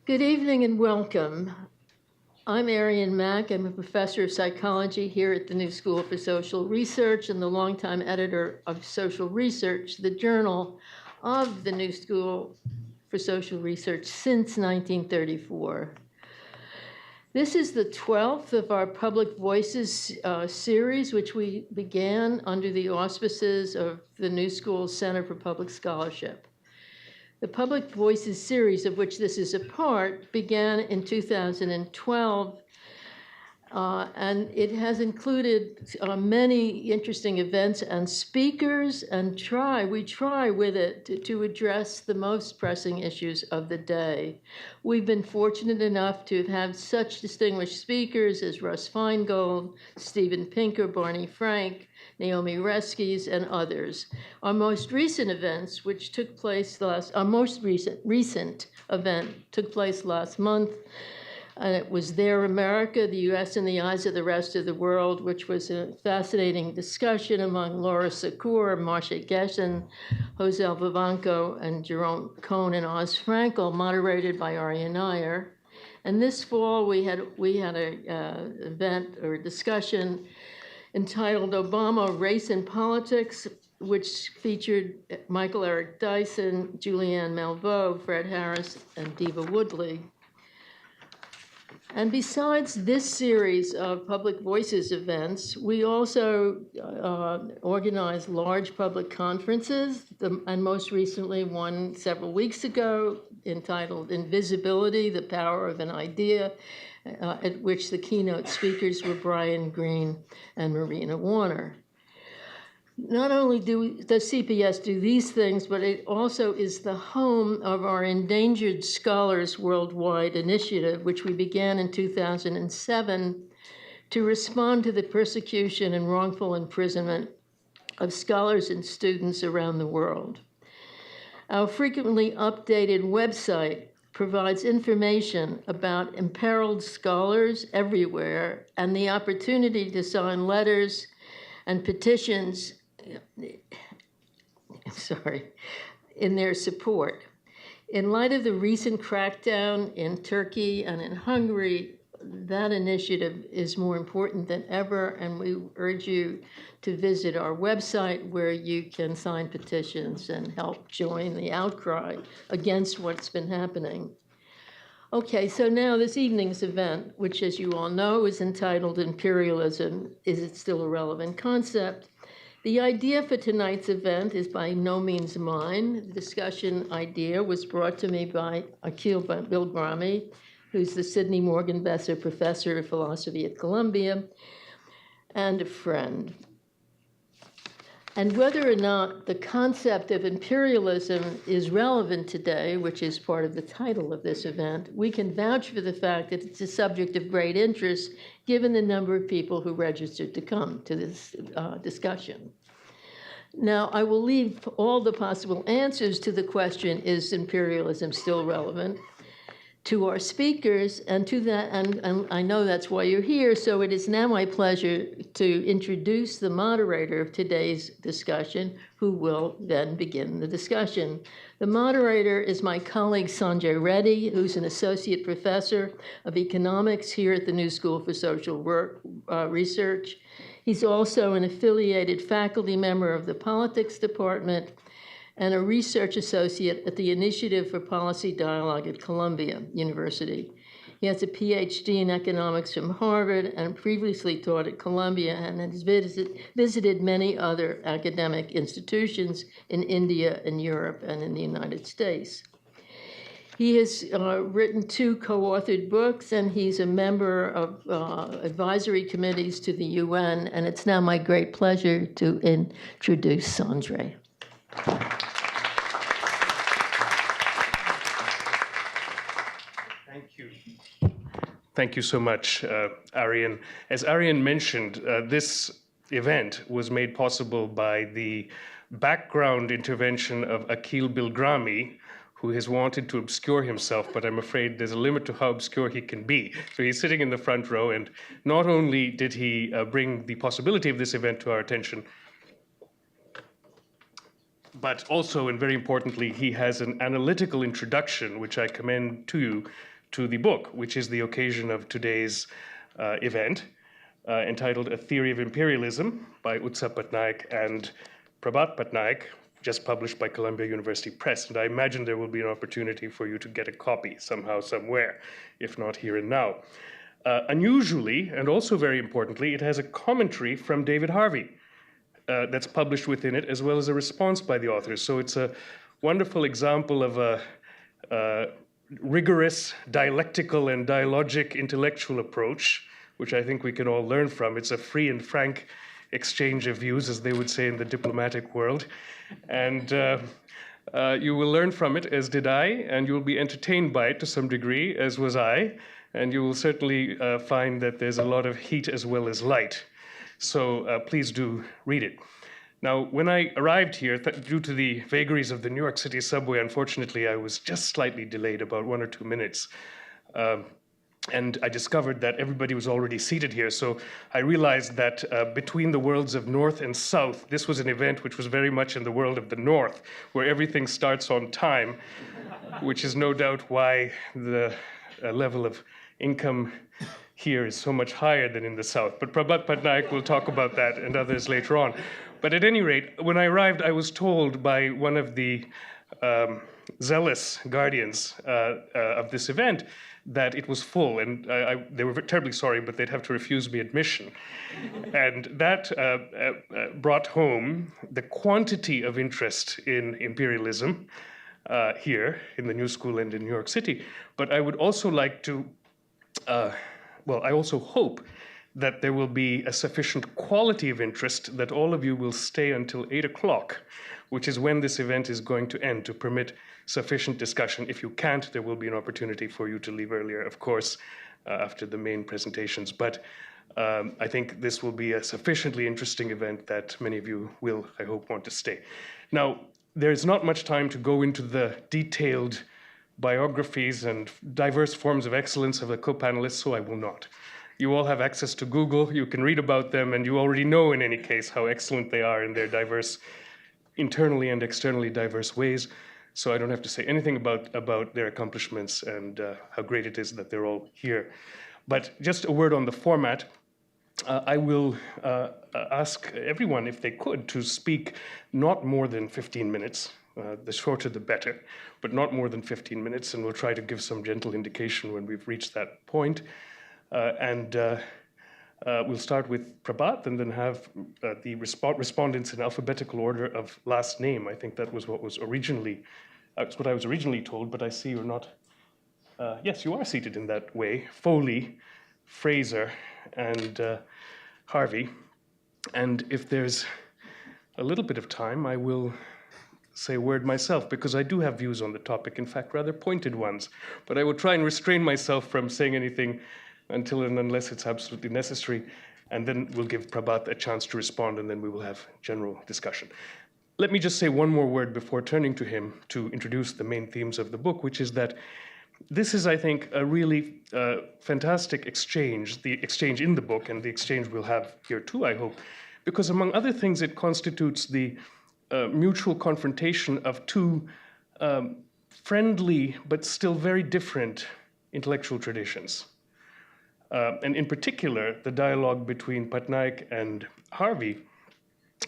Good evening and welcome. I'm Arian Mack. I'm a professor of psychology here at the New School for Social Research and the longtime editor of Social Research, the journal of the New School for Social Research since 1934. This is the 12th of our Public Voices series, which we began under the auspices of the New School Center for Public Scholarship. The Public Voices series, of which this is a part, began in 2012, and it has included many interesting events and speakers, and we try with it to address the most pressing issues of the day. We've been fortunate enough to have had such distinguished speakers as Russ Feingold, Steven Pinker, Barney Frank, Naomi Oreskes, and others. Our most recent events, which took place our most recent event took place last month, and it was There America, the U.S. in the Eyes of the Rest of the World, which was a fascinating discussion among Laura Secour, Marcia Geshen, Jose Vivanco, and Jerome Cohn and Oz Frankel, moderated by Arya Nair. And this fall, we had an event or a discussion entitled Obama, Race and Politics, which featured Michael Eric Dyson, Julianne Malveaux, Fred Harris, and Diva Woodley. And besides this series of Public Voices events, we also organize large public conferences, and most recently one several weeks ago entitled Invisibility, the Power of an Idea, at which the keynote speakers were Brian Greene and Marina Warner. Not only does CPS do these things, but it also is the home of our Endangered Scholars Worldwide initiative, which we began in 2007 to respond to the persecution and wrongful imprisonment of scholars and students around the world. Our frequently updated website provides information about imperiled scholars everywhere and the opportunity to sign letters and petitions in their support. In light of the recent crackdown in Turkey and in Hungary, that initiative is more important than ever, and we urge you to visit our website where you can sign petitions and help join the outcry against what's been happening. Okay, so now this evening's event, which as you all know is entitled Imperialism, Is It Still a Relevant Concept? The idea for tonight's event is by no means mine. The discussion idea was brought to me by Akil Bilgrami, who's the Sidney Morgan Besser Professor of Philosophy at Columbia, and a friend. And whether or not the concept of imperialism is relevant today, which is part of the title of this event, we can vouch for the fact that it's a subject of great interest given the number of people who registered to come to this discussion. Now, I will leave all the possible answers to the question, is imperialism still relevant, to our speakers, and to that, and I know that's why you're here, so it is now my pleasure to introduce the moderator of today's discussion, who will then begin the discussion. The moderator is my colleague Sanjay Reddy, who's an associate professor of economics here at the New School for Social Research. He's also an affiliated faculty member of the politics department and a research associate at the Initiative for Policy Dialogue at Columbia University. He has a PhD in economics from Harvard and previously taught at Columbia and has visited many other academic institutions in India and Europe and in the United States. He has written 2 co-authored books, and he's a member of advisory committees to the UN, and it's now my great pleasure to introduce Sanjay. Thank you. Thank you so much, Arian. As Arian mentioned, this event was made possible by the background intervention of Akil Bilgrami, who has wanted to obscure himself, but I'm afraid there's a limit to how obscure he can be. So he's sitting in the front row, and not only did he bring the possibility of this event to our attention, but also, and very importantly, he has an analytical introduction, which I commend to you, to the book, which is the occasion of today's event, entitled A Theory of Imperialism by Utsa Patnaik and Prabhat Patnaik, just published by Columbia University Press. And I imagine there will be an opportunity for you to get a copy somehow, somewhere, if not here and now. Unusually, and also very importantly, it has a commentary from David Harvey that's published within it, as well as a response by the authors. So it's a wonderful example of a rigorous, dialectical, and dialogic intellectual approach, which I think we can all learn from. It's a free and frank exchange of views, as they would say in the diplomatic world. And you will learn from it, as did I, and you will be entertained by it to some degree, as was I. And you will certainly find that there's a lot of heat as well as light. So please do read it. Now, when I arrived here, due to the vagaries of the New York City subway, unfortunately, I was just slightly delayed, about 1 or 2 minutes. And I discovered that everybody was already seated here. So I realized that between the worlds of North and South, this was an event which was very much in the world of the North, where everything starts on time, which is no doubt why the level of income here is so much higher than in the South. But Prabhat Patnaik will talk about that and others later on. But at any rate, when I arrived, I was told by one of the zealous guardians of this event that it was full, and they were terribly sorry, but they'd have to refuse me admission. And that brought home the quantity of interest in imperialism here in the New School and in New York City. But I would also like to, I also hope that there will be a sufficient quality of interest that all of you will stay until 8 o'clock, which is when this event is going to end, to permit sufficient discussion. If you can't, there will be an opportunity for you to leave earlier, of course, after the main presentations. But I think this will be a sufficiently interesting event that many of you will, I hope, want to stay. Now, there's not much time to go into the detailed biographies and diverse forms of excellence of the co-panelists, so I will not. You all have access to Google, you can read about them, and you already know in any case how excellent they are in their diverse, internally and externally diverse ways. So I don't have to say anything about their accomplishments and how great it is that they're all here. But just a word on the format. I will ask everyone, if they could, to speak not more than 15 minutes. The shorter the better, but not more than 15 minutes, and we'll try to give some gentle indication when we've reached that point. We'll start with Prabhat and then have the respondents in alphabetical order of last name. I think that was what was originally, that's what I was originally told, but I see you're not. Yes, you are seated in that way. Foley, Fraser, and Harvey. And if there's a little bit of time, I will say a word myself, because I do have views on the topic, in fact, rather pointed ones. But I will try and restrain myself from saying anything until and unless it's absolutely necessary. And then we'll give Prabhat a chance to respond, and then we will have general discussion. Let me just say one more word before turning to him to introduce the main themes of the book, which is that this is, I think, a really fantastic exchange, the exchange in the book, and the exchange we'll have here too, I hope, because among other things, it constitutes the mutual confrontation of two friendly but still very different intellectual traditions. And in particular, the dialogue between Patnaik and Harvey,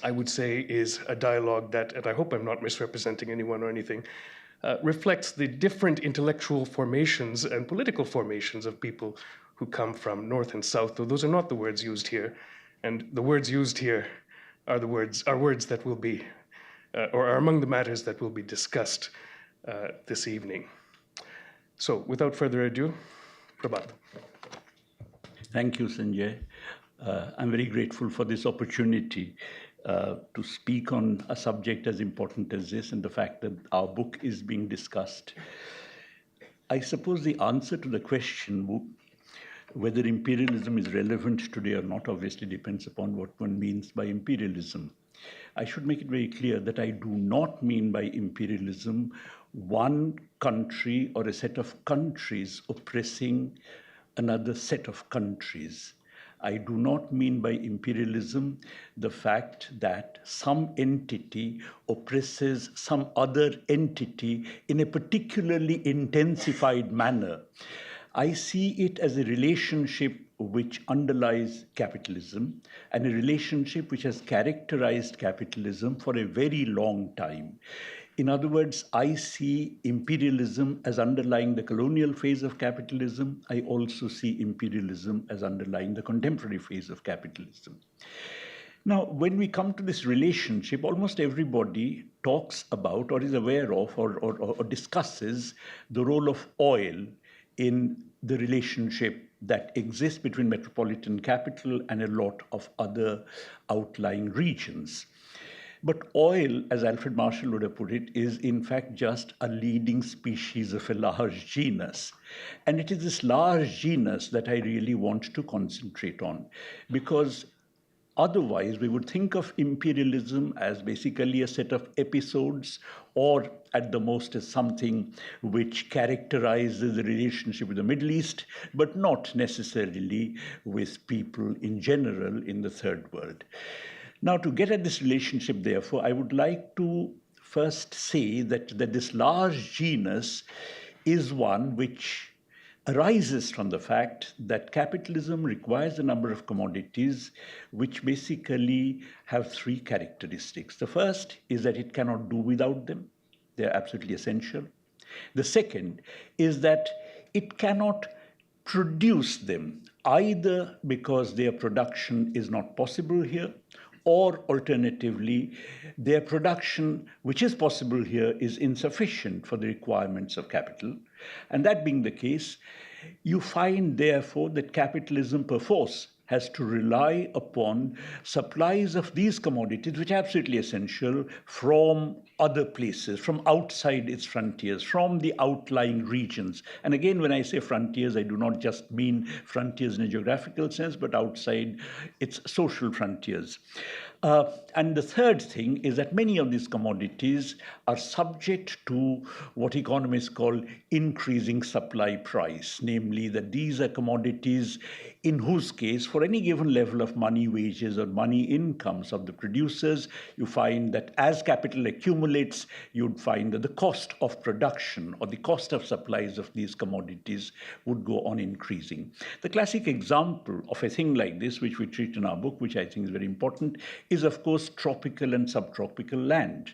I would say, is a dialogue that, and I hope I'm not misrepresenting anyone or anything, reflects the different intellectual formations and political formations of people who come from North and South, though those are not the words used here. And the words used here are words that will be, or are among the matters that will be discussed this evening. So, without further ado, Prabhat. Thank you, Sanjay. I'm very grateful for this opportunity to speak on a subject as important as this and the fact that our book is being discussed. I suppose the answer to the question whether imperialism is relevant today or not obviously depends upon what one means by imperialism. I should make it very clear that I do not mean by imperialism one country or a set of countries oppressing another set of countries. I do not mean by imperialism the fact that some entity oppresses some other entity in a particularly intensified manner. I see it as a relationship which underlies capitalism and a relationship which has characterized capitalism for a very long time. In other words, I see imperialism as underlying the colonial phase of capitalism. I also see imperialism as underlying the contemporary phase of capitalism. Now, when we come to this relationship, almost everybody talks about or is aware of or discusses the role of oil in the relationship that exists between metropolitan capital and a lot of other outlying regions. But oil, as Alfred Marshall would have put it, is in fact just a leading species of a large genus. And it is this large genus that I really want to concentrate on, because otherwise, we would think of imperialism as basically a set of episodes, or at the most as something which characterizes the relationship with the Middle East, but not necessarily with people in general in the Third World. Now, to get at this relationship, therefore, I would like to first say that this large genus is one which arises from the fact that capitalism requires a number of commodities which basically have three characteristics. The first is that it cannot do without them. They're absolutely essential. The second is that it cannot produce them, either because their production is not possible here, or alternatively, their production, which is possible here, is insufficient for the requirements of capital. And that being the case, you find, therefore, that capitalism perforce has to rely upon supplies of these commodities, which are absolutely essential, from other places, from outside its frontiers, from the outlying regions. And again, when I say frontiers, I do not just mean frontiers in a geographical sense, but outside its social frontiers. And the third thing is that many of these commodities are subject to what economists call increasing supply price, namely that these are commodities in whose case, for any given level of money wages or money incomes of the producers, you find that as capital accumulates, you'd find that the cost of production or the cost of supplies of these commodities would go on increasing. The classic example of a thing like this, which we treat in our book, which I think is very important, is of course tropical and subtropical land.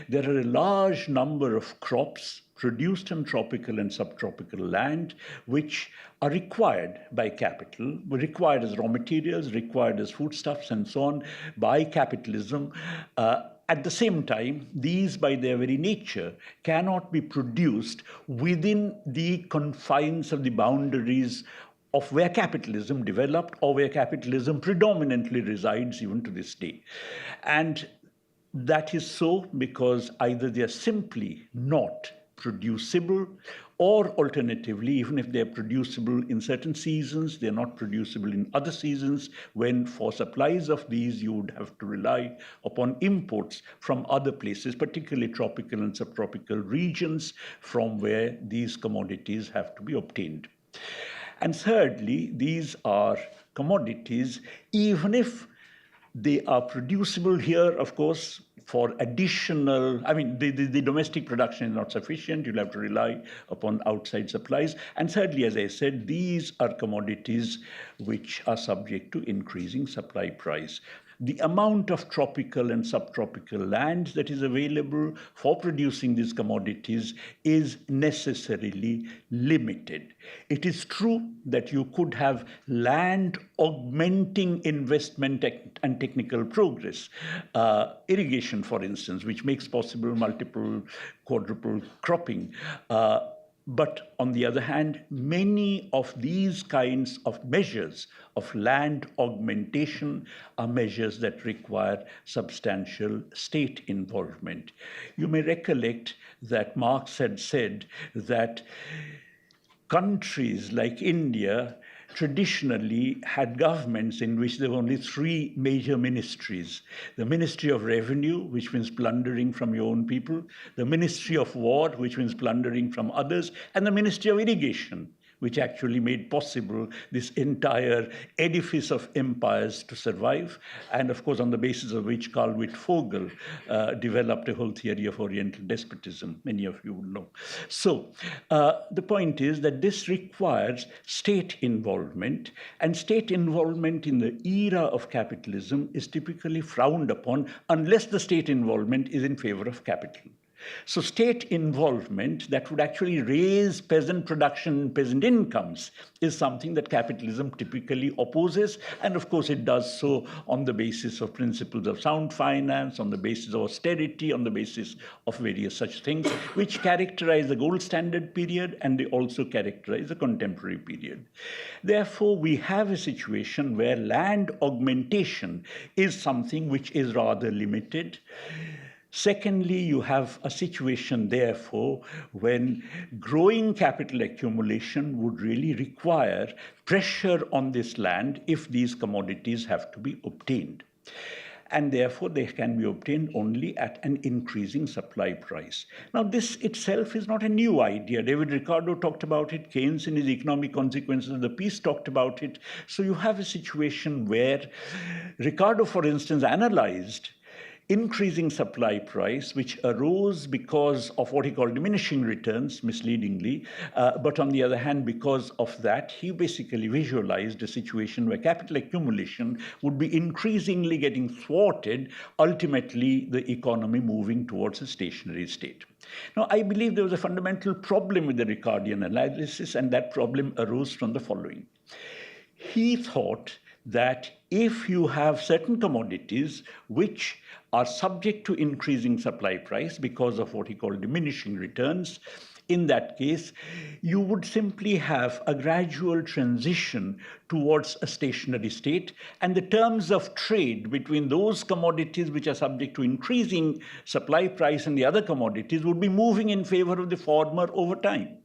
There are a large number of crops produced on tropical and subtropical land, which are required by capital, required as raw materials, required as foodstuffs, and so on, by capitalism. At the same time, these, by their very nature, cannot be produced within the confines of the boundaries of where capitalism developed or where capitalism predominantly resides even to this day. And that is so because either they are simply not producible, or alternatively, even if they're producible in certain seasons, they're not producible in other seasons, when for supplies of these you would have to rely upon imports from other places, particularly tropical and subtropical regions from where these commodities have to be obtained. And thirdly, these are commodities, even if they are producible here, of course, for additional, the domestic production is not sufficient. You'll have to rely upon outside supplies. And thirdly, as I said, these are commodities which are subject to increasing supply price. The amount of tropical and subtropical land that is available for producing these commodities is necessarily limited. It is true that you could have land augmenting investment and technical progress. Irrigation, for instance, which makes possible multiple, quadruple cropping. But on the other hand, many of these kinds of measures of land augmentation are measures that require substantial state involvement. You may recollect that Marx had said that countries like India traditionally had governments in which there were only three major ministries: the Ministry of Revenue, which means plundering from your own people; the Ministry of War, which means plundering from others; and the Ministry of Irrigation, which actually made possible this entire edifice of empires to survive, and of course on the basis of which Carl Wittfogel developed a whole theory of Oriental despotism, many of you will know. So the point is that this requires state involvement, and state involvement in the era of capitalism is typically frowned upon unless the state involvement is in favor of capital. So state involvement that would actually raise peasant production, peasant incomes, is something that capitalism typically opposes. And of course, it does so on the basis of principles of sound finance, on the basis of austerity, on the basis of various such things, which characterize the gold standard period, and they also characterize the contemporary period. Therefore, we have a situation where land augmentation is something which is rather limited. Secondly, you have a situation, therefore, when growing capital accumulation would really require pressure on this land if these commodities have to be obtained. And therefore, they can be obtained only at an increasing supply price. Now, this itself is not a new idea. David Ricardo talked about it. Keynes, in his Economic Consequences of the Peace, talked about it. So you have a situation where Ricardo, for instance, analyzed increasing supply price, which arose because of what he called diminishing returns, misleadingly. But on the other hand, because of that, he basically visualized a situation where capital accumulation would be increasingly getting thwarted, ultimately the economy moving towards a stationary state. Now, I believe there was a fundamental problem with the Ricardian analysis, and that problem arose from the following. He thought that if you have certain commodities which are subject to increasing supply price because of what he called diminishing returns, in that case, you would simply have a gradual transition towards a stationary state, and the terms of trade between those commodities which are subject to increasing supply price and the other commodities would be moving in favor of the former over time.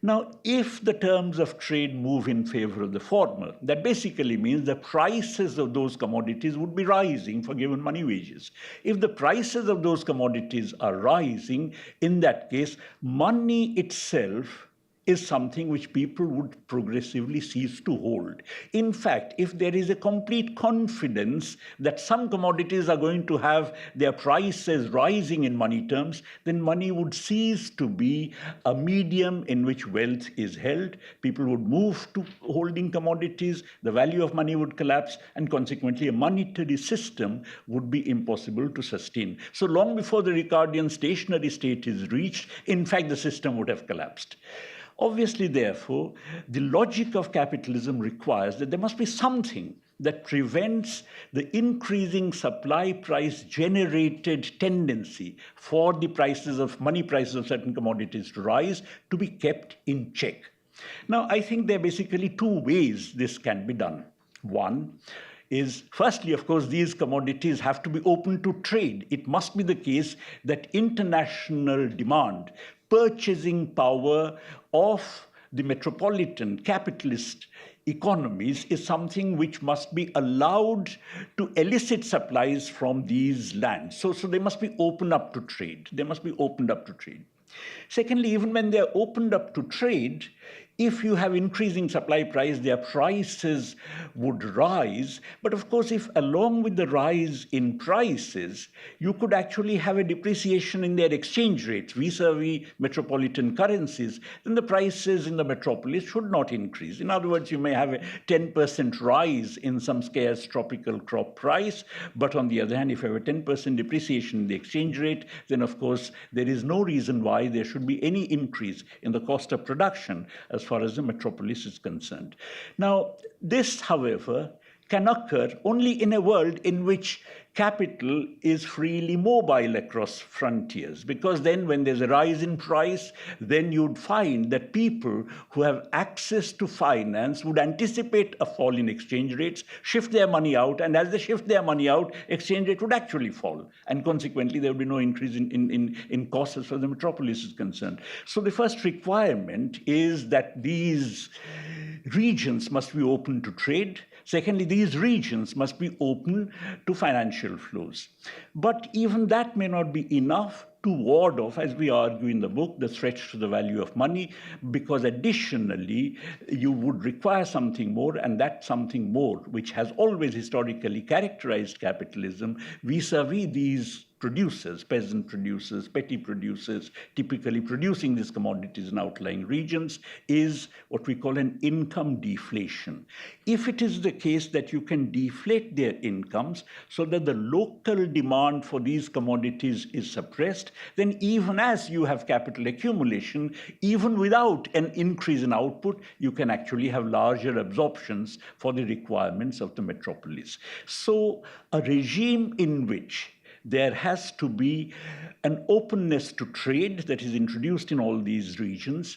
Now, if the terms of trade move in favor of the former, that basically means the prices of those commodities would be rising for given money wages. If the prices of those commodities are rising, in that case, money itself is something which people would progressively cease to hold. In fact, if there is a complete confidence that some commodities are going to have their prices rising in money terms, then money would cease to be a medium in which wealth is held. People would move to holding commodities, the value of money would collapse, and consequently a monetary system would be impossible to sustain. So long before the Ricardian stationary state is reached, in fact, the system would have collapsed. Obviously, therefore, the logic of capitalism requires that there must be something that prevents the increasing supply price generated tendency for the prices of money prices of certain commodities to rise to be kept in check. Now, I think there are basically two ways this can be done. One is, firstly, of course, these commodities have to be open to trade. It must be the case that international demand, purchasing power of the metropolitan capitalist economies is something which must be allowed to elicit supplies from these lands. So they must be opened up to trade. They must be opened up to trade. Secondly, even when they're opened up to trade, if you have increasing supply price, their prices would rise. But of course, if along with the rise in prices, you could actually have a depreciation in their exchange rates vis-a-vis metropolitan currencies, then the prices in the metropolis should not increase. In other words, you may have a 10% rise in some scarce tropical crop price, but on the other hand, if you have a 10% depreciation in the exchange rate, then of course, there is no reason why there should be any increase in the cost of production as far as the metropolis is concerned. Now, this, however, can occur only in a world in which capital is freely mobile across frontiers, because then when there's a rise in price, then you'd find that people who have access to finance would anticipate a fall in exchange rates, shift their money out, and as they shift their money out, exchange rate would actually fall, and consequently there would be no increase in costs as far as the metropolis is concerned. So the first requirement is that these regions must be open to trade. Secondly, these regions must be open to financial flows. But even that may not be enough to ward off, as we argue in the book, the threats to the value of money, because additionally, you would require something more, and that something more, which has always historically characterized capitalism, vis-a-vis these producers, peasant producers, petty producers, typically producing these commodities in outlying regions, is what we call an income deflation. If it is the case that you can deflate their incomes so that the local demand for these commodities is suppressed, then even as you have capital accumulation, even without an increase in output, you can actually have larger absorptions for the requirements of the metropolis. So a regime in which there has to be an openness to trade that is introduced in all these regions,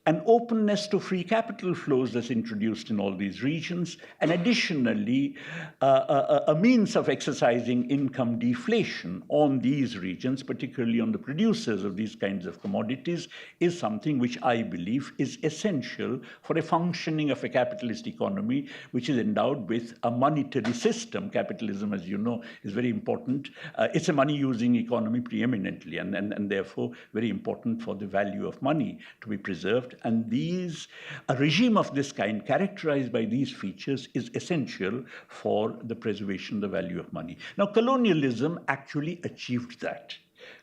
an openness to free capital flows that's introduced in all these regions, and additionally, a means of exercising income deflation on these regions, particularly on the producers of these kinds of commodities, is something which I believe is essential for a functioning of a capitalist economy, which is endowed with a monetary system. Capitalism, as you know, is very important. It's a money-using economy preeminently, and therefore very important for the value of money to be preserved. And a regime of this kind, characterized by these features, is essential for the preservation of the value of money. Now, colonialism actually achieved that.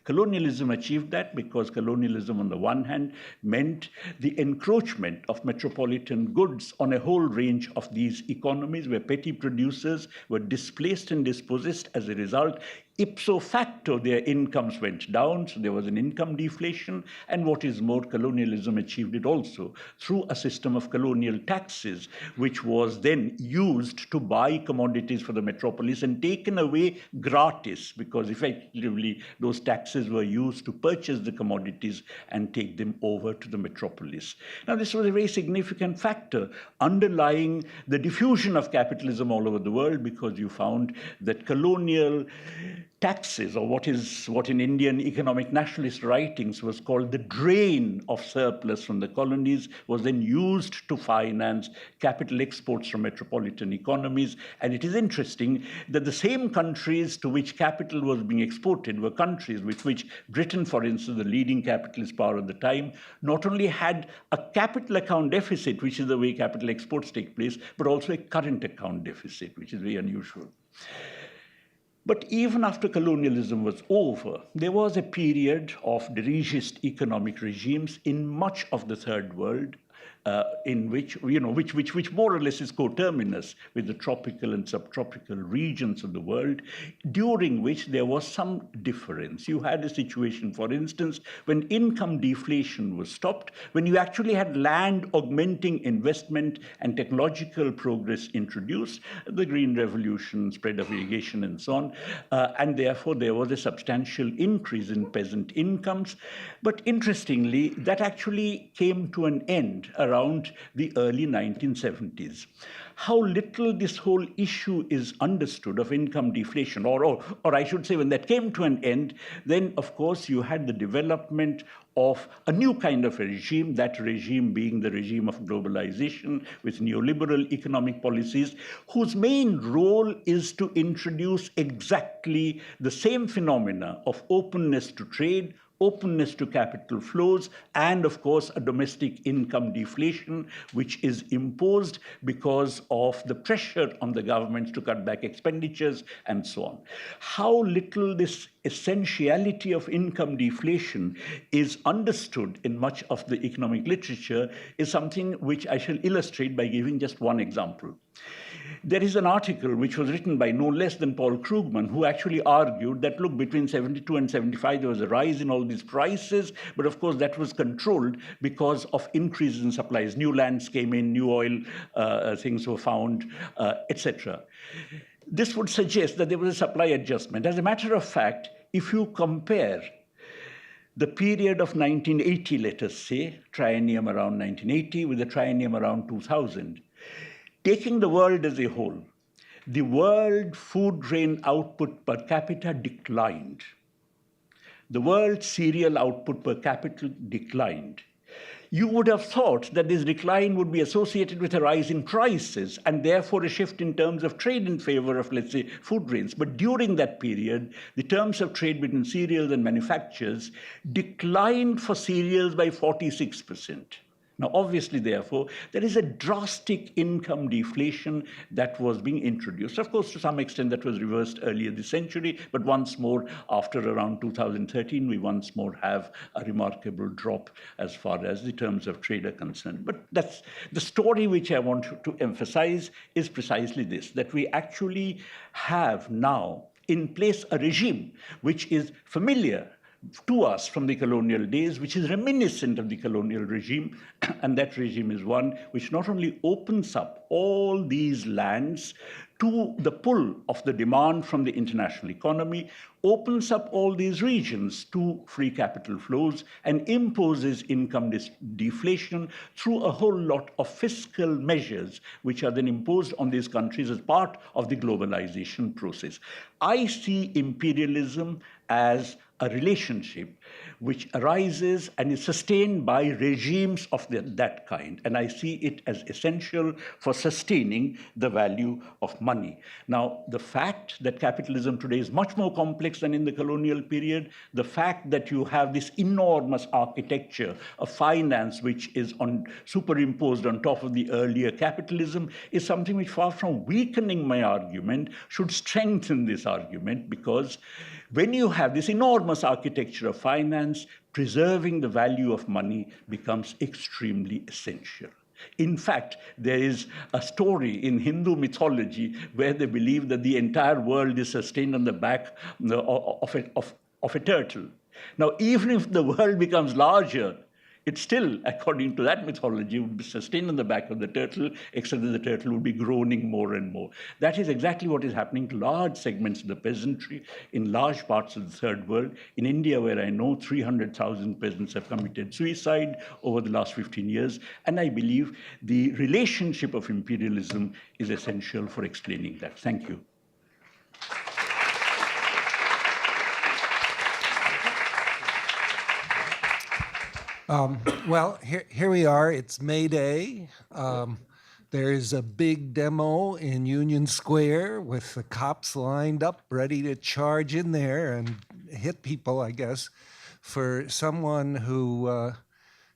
Colonialism achieved that because colonialism, on the one hand, meant the encroachment of metropolitan goods on a whole range of these economies, where petty producers were displaced and dispossessed. As a result, ipso facto, their incomes went down, so there was an income deflation. And what is more, colonialism achieved it also through a system of colonial taxes, which was then used to buy commodities for the metropolis and taken away gratis, because effectively those taxes were used to purchase the commodities and take them over to the metropolis. Now, this was a very significant factor underlying the diffusion of capitalism all over the world, because you found that colonial taxes, or what in Indian economic nationalist writings was called the drain of surplus from the colonies, was then used to finance capital exports from metropolitan economies. And it is interesting that the same countries to which capital was being exported were countries with which Britain, for instance, the leading capitalist power at the time, not only had a capital account deficit, which is the way capital exports take place, but also a current account deficit, which is very unusual. But even after colonialism was over, there was a period of dirigist economic regimes in much of the Third World, in which more or less is coterminous with the tropical and subtropical regions of the world, during which there was some difference. You had a situation, for instance, when income deflation was stopped, when you actually had land augmenting investment and technological progress introduced, the Green Revolution, spread of irrigation and so on, and therefore there was a substantial increase in peasant incomes. But interestingly, that actually came to an end around the early 1970s. How little this whole issue is understood of income deflation, or I should say, when that came to an end, then of course you had the development of a new kind of a regime, that regime being the regime of globalization with neoliberal economic policies, whose main role is to introduce exactly the same phenomena of openness to trade, openness to capital flows, and of course a domestic income deflation, which is imposed because of the pressure on the governments to cut back expenditures and so on. How little this essentiality of income deflation is understood in much of the economic literature is something which I shall illustrate by giving just one example. There is an article which was written by no less than Paul Krugman, who actually argued that, look, between 72 and 75, there was a rise in all these prices, but of course that was controlled because of increases in supplies. New lands came in, new oil things were found, etc. This would suggest that there was a supply adjustment. As a matter of fact, if you compare the period of 1980, let us say, triennium around 1980 with the triennium around 2000, taking the world as a whole, the world food grain output per capita declined. The world cereal output per capita declined. you would have thought that this decline would be associated with a rise in prices and therefore a shift in terms of trade in favor of, let's say, food grains. But during that period, the terms of trade between cereals and manufacturers declined for cereals by 46%. Now, obviously, therefore, there is a drastic income deflation that was being introduced. Of course, to some extent, that was reversed earlier this century, but once more, after around 2013, we once more have a remarkable drop as far as the terms of trade are concerned. But that's the story which I want to emphasize is precisely this, that we actually have now in place a regime which is familiar to us from the colonial days, which is reminiscent of the colonial regime. And that regime is one which not only opens up all these lands to the pull of the demand from the international economy, opens up all these regions to free capital flows, and imposes income deflation through a whole lot of fiscal measures, which are then imposed on these countries as part of the globalization process. I see imperialism as a relationship which arises and is sustained by regimes of that kind. And I see it as essential for sustaining the value of money. Now, the fact that capitalism today is much more complex than in the colonial period, the fact that you have this enormous architecture of finance which is superimposed on top of the earlier capitalism is something which, far from weakening my argument, should strengthen this argument, because when you have this enormous architecture of finance, preserving the value of money becomes extremely essential. In fact, there is a story in Hindu mythology where they believe that the entire world is sustained on the back of a turtle. Now, even if the world becomes larger, it still, according to that mythology, would be sustained on the back of the turtle, except that the turtle would be groaning more and more. That is exactly what is happening to large segments of the peasantry in large parts of the third world. In India, where I know 300,000 peasants have committed suicide over the last 15 years, and I believe the relationship of imperialism is essential for explaining that. Thank you. Well, here we are. It's May Day. There's a big demo in Union Square with the cops lined up, ready to charge in there and hit people, I guess. For someone who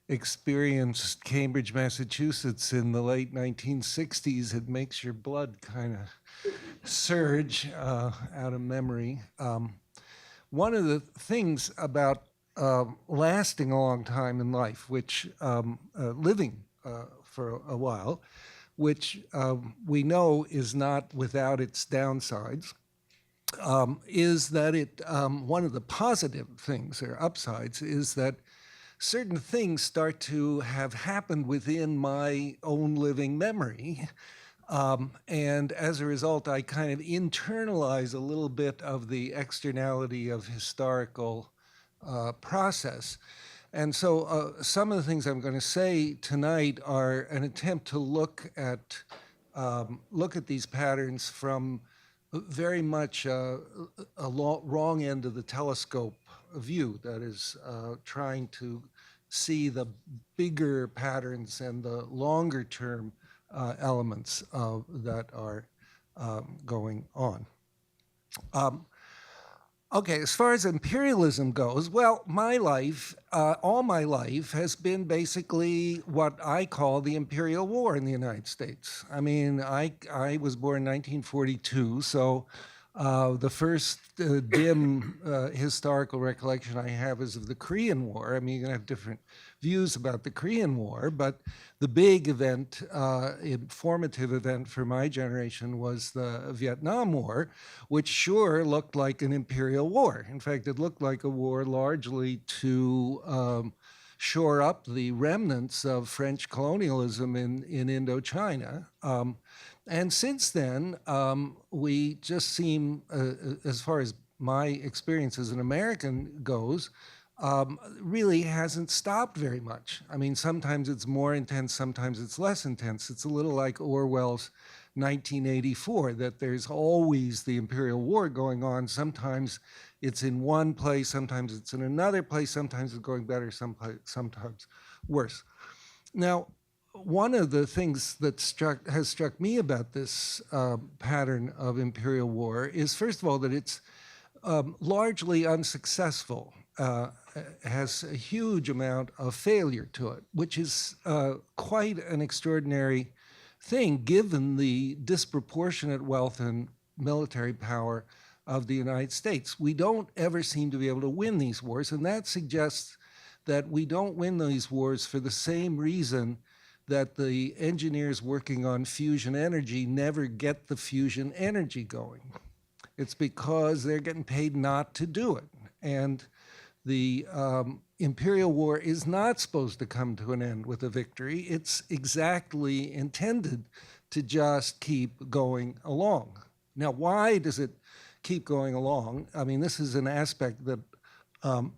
experienced Cambridge, Massachusetts in the late 1960s, it makes your blood kind of surge out of memory. One of the things about lasting a long time in life, which living for a while, which we know is not without its downsides, is that it, one of the positive things or upsides is that certain things start to have happened within my own living memory. And as a result, I kind of internalize a little bit of the externality of historical process. And so some of the things I'm going to say tonight are an attempt to look at these patterns from very much a wrong end of the telescope view, that is trying to see the bigger patterns and the longer term elements that are going on. Okay, as far as imperialism goes, well, my life, all my life has been basically what I call the Imperial War in the United States. I mean, I was born in 1942, so the first dim historical recollection I have is of the Korean War. I mean, you can have different views about the Korean War, but the big event, informative event for my generation was the Vietnam War, which sure looked like an imperial war. In fact, it looked like a war largely to shore up the remnants of French colonialism in Indochina. And since then, we just seem, as far as my experience as an American goes, really hasn't stopped very much. I mean, sometimes it's more intense, sometimes it's less intense. It's a little like Orwell's 1984, that there's always the Imperial War going on. Sometimes it's in one place, sometimes it's in another place, sometimes it's going better, sometimes worse. Now, one of the things that has struck me about this pattern of imperial war is, first of all, that it's largely unsuccessful, has a huge amount of failure to it, which is quite an extraordinary thing given the disproportionate wealth and military power of the United States. We don't ever seem to be able to win these wars, and that suggests that we don't win these wars for the same reason that the engineers working on fusion energy never get the fusion energy going. It's because they're getting paid not to do it. And the Imperial War is not supposed to come to an end with a victory. It's exactly intended to just keep going along. Now, why does it keep going along? I mean, this is an aspect that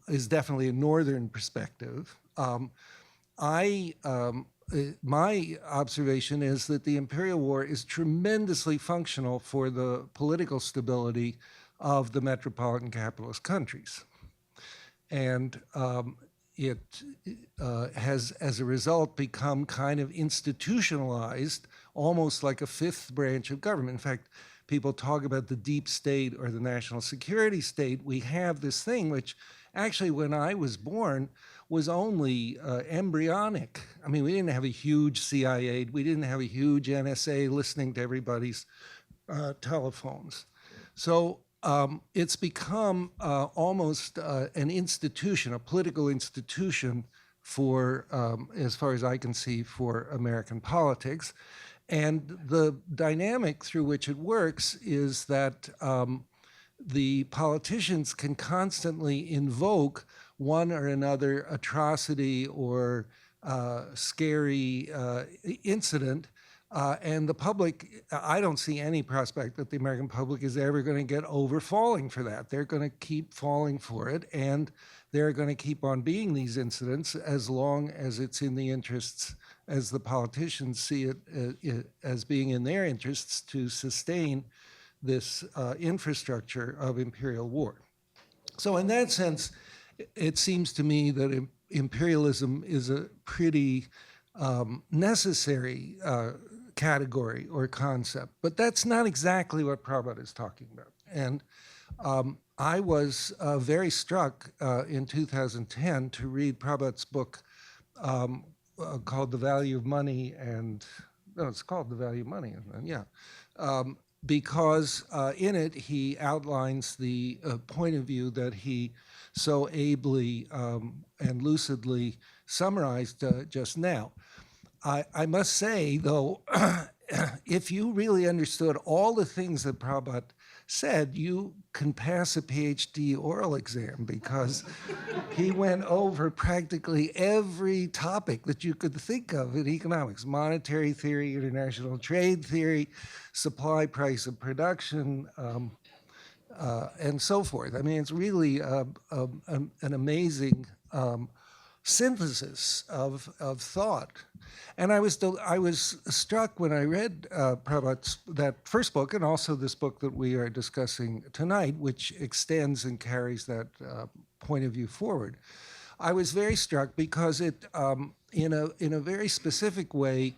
is definitely a northern perspective. My observation is that the Imperial War is tremendously functional for the political stability of the metropolitan capitalist countries. And it has, as a result, become kind of institutionalized, almost like a fifth branch of government. In fact, people talk about the deep state or the national security state. We have this thing which actually, when I was born, was only embryonic. I mean, we didn't have a huge CIA. We didn't have a huge NSA listening to everybody's telephones. So it's become almost an institution, a political institution for, as far as I can see, for American politics. And the dynamic through which it works is that the politicians can constantly invoke one or another atrocity or scary incident, and the public, I don't see any prospect that the American public is ever going to get over falling for that. They're going to keep falling for it, and they're going to keep on being these incidents as long as it's in the interests, as the politicians see it as being in their interests to sustain this infrastructure of imperial war. So in that sense, it seems to me that imperialism is a pretty necessary category or concept, but that's not exactly what Prabhat is talking about. And I was very struck in 2010 to read Prabhat's book called The Value of Money, and no, it's called The Value of Money, yeah. Because in it, he outlines the point of view that he so ably and lucidly summarized just now. I must say, though, if you really understood all the things that Prabhat said, you can pass a PhD oral exam, because he went over practically every topic that you could think of in economics: monetary theory, international trade theory, supply, price of production, and so forth. I mean, it's really an amazing synthesis of thought. And I was struck when I read Prabhat's that first book, and also this book that we are discussing tonight, which extends and carries that point of view forward. I was very struck because it, in a very specific way,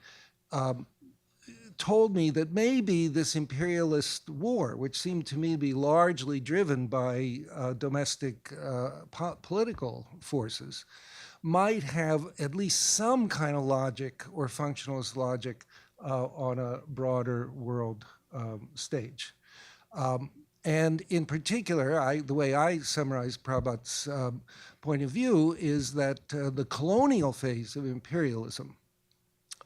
told me that maybe this imperialist war, which seemed to me to be largely driven by domestic political forces, might have at least some kind of logic or functionalist logic on a broader world stage. And in particular, the way I summarize Prabhat's point of view is that the colonial phase of imperialism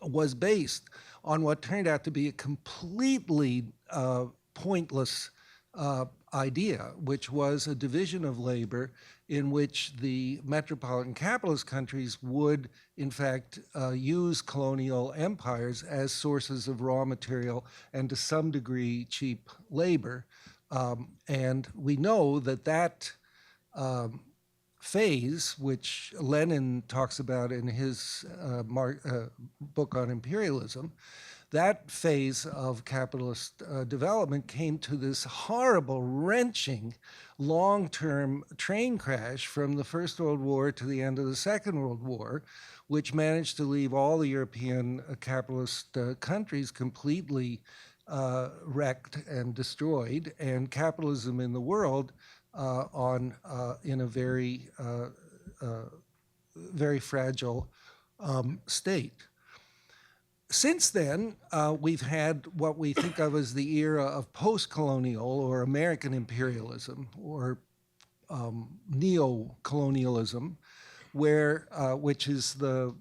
was based on what turned out to be a completely pointless idea, which was a division of labor in which the metropolitan capitalist countries would, in fact, use colonial empires as sources of raw material and, to some degree, cheap labor. And we know that that phase, which Lenin talks about in his book on imperialism, that phase of capitalist development came to this horrible, wrenching, long-term train crash from the First World War to the end of the Second World War, which managed to leave all the European capitalist countries completely wrecked and destroyed, and capitalism in the world in a very, very fragile state. Since then, we've had what we think of as the era of post-colonial or American imperialism or neo-colonialism, which is the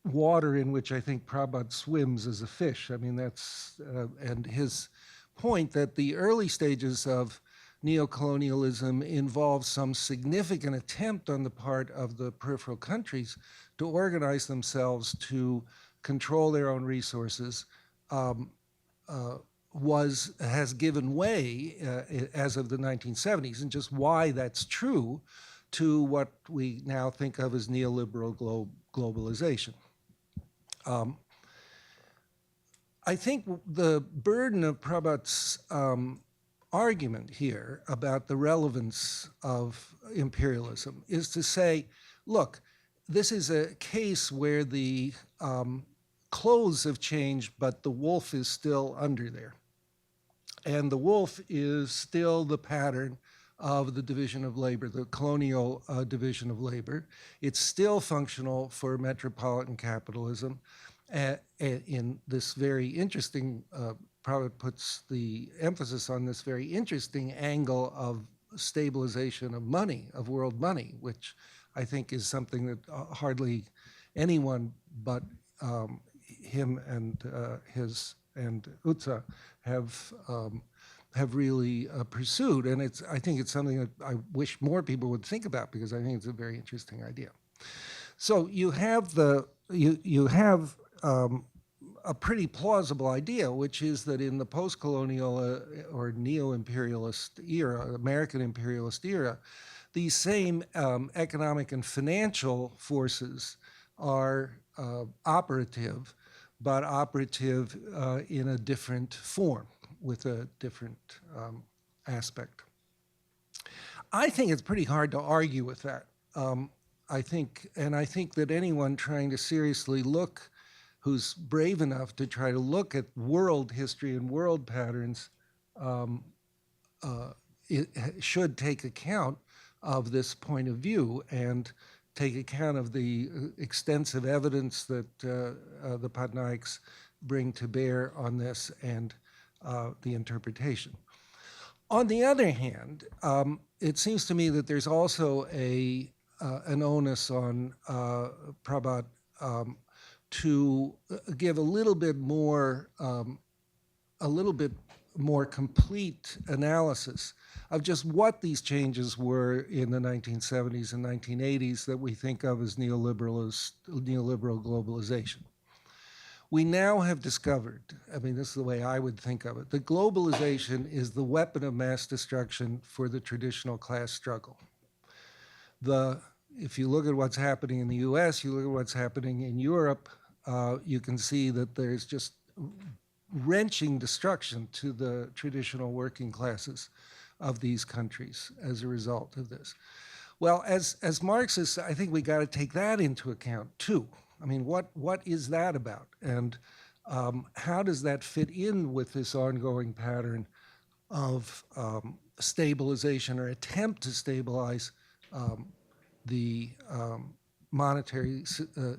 water in which I think Prabhat swims as a fish. I mean, and his point that the early stages of neocolonialism involve some significant attempt on the part of the peripheral countries to organize themselves to control their own resources, has given way as of the 1970s, and just why that's true to what we now think of as neoliberal globalization. I think the burden of Prabhat's argument here about the relevance of imperialism is to say, look, this is a case where the clothes have changed, but the wolf is still under there. And the wolf is still the pattern of the division of labor, the colonial division of labor. It's still functional for metropolitan capitalism in this very interesting, Prabhat puts the emphasis on this very interesting angle of stabilization of money, of world money, which I think is something that hardly anyone but him and Utsa have really pursued, and I think it's something that I wish more people would think about, because I think it's a very interesting idea. So you have a pretty plausible idea, which is that in the post-colonial or neo-imperialist era, American imperialist era, these same economic and financial forces are operative, but operative in a different form, with a different aspect. I think it's pretty hard to argue with that. I think that anyone trying to seriously look, who's brave enough to try to look at world history and world patterns, it should take account of this point of view and take account of the extensive evidence that the Patnaiks bring to bear on this and the interpretation. On the other hand, it seems to me that there's also an onus on Prabhat to give a little bit more complete analysis of just what these changes were in the 1970s and 1980s that we think of as neoliberal globalization. We now have discovered, I mean, this is the way I would think of it, that globalization is the weapon of mass destruction for the traditional class struggle. If you look at what's happening in the US, you look at what's happening in Europe, you can see that there's just wrenching destruction to the traditional working classes of these countries as a result of this. Well, as Marxists, I think we got to take that into account too. I mean, what is that about? And how does that fit in with this ongoing pattern of stabilization or attempt to stabilize the monetary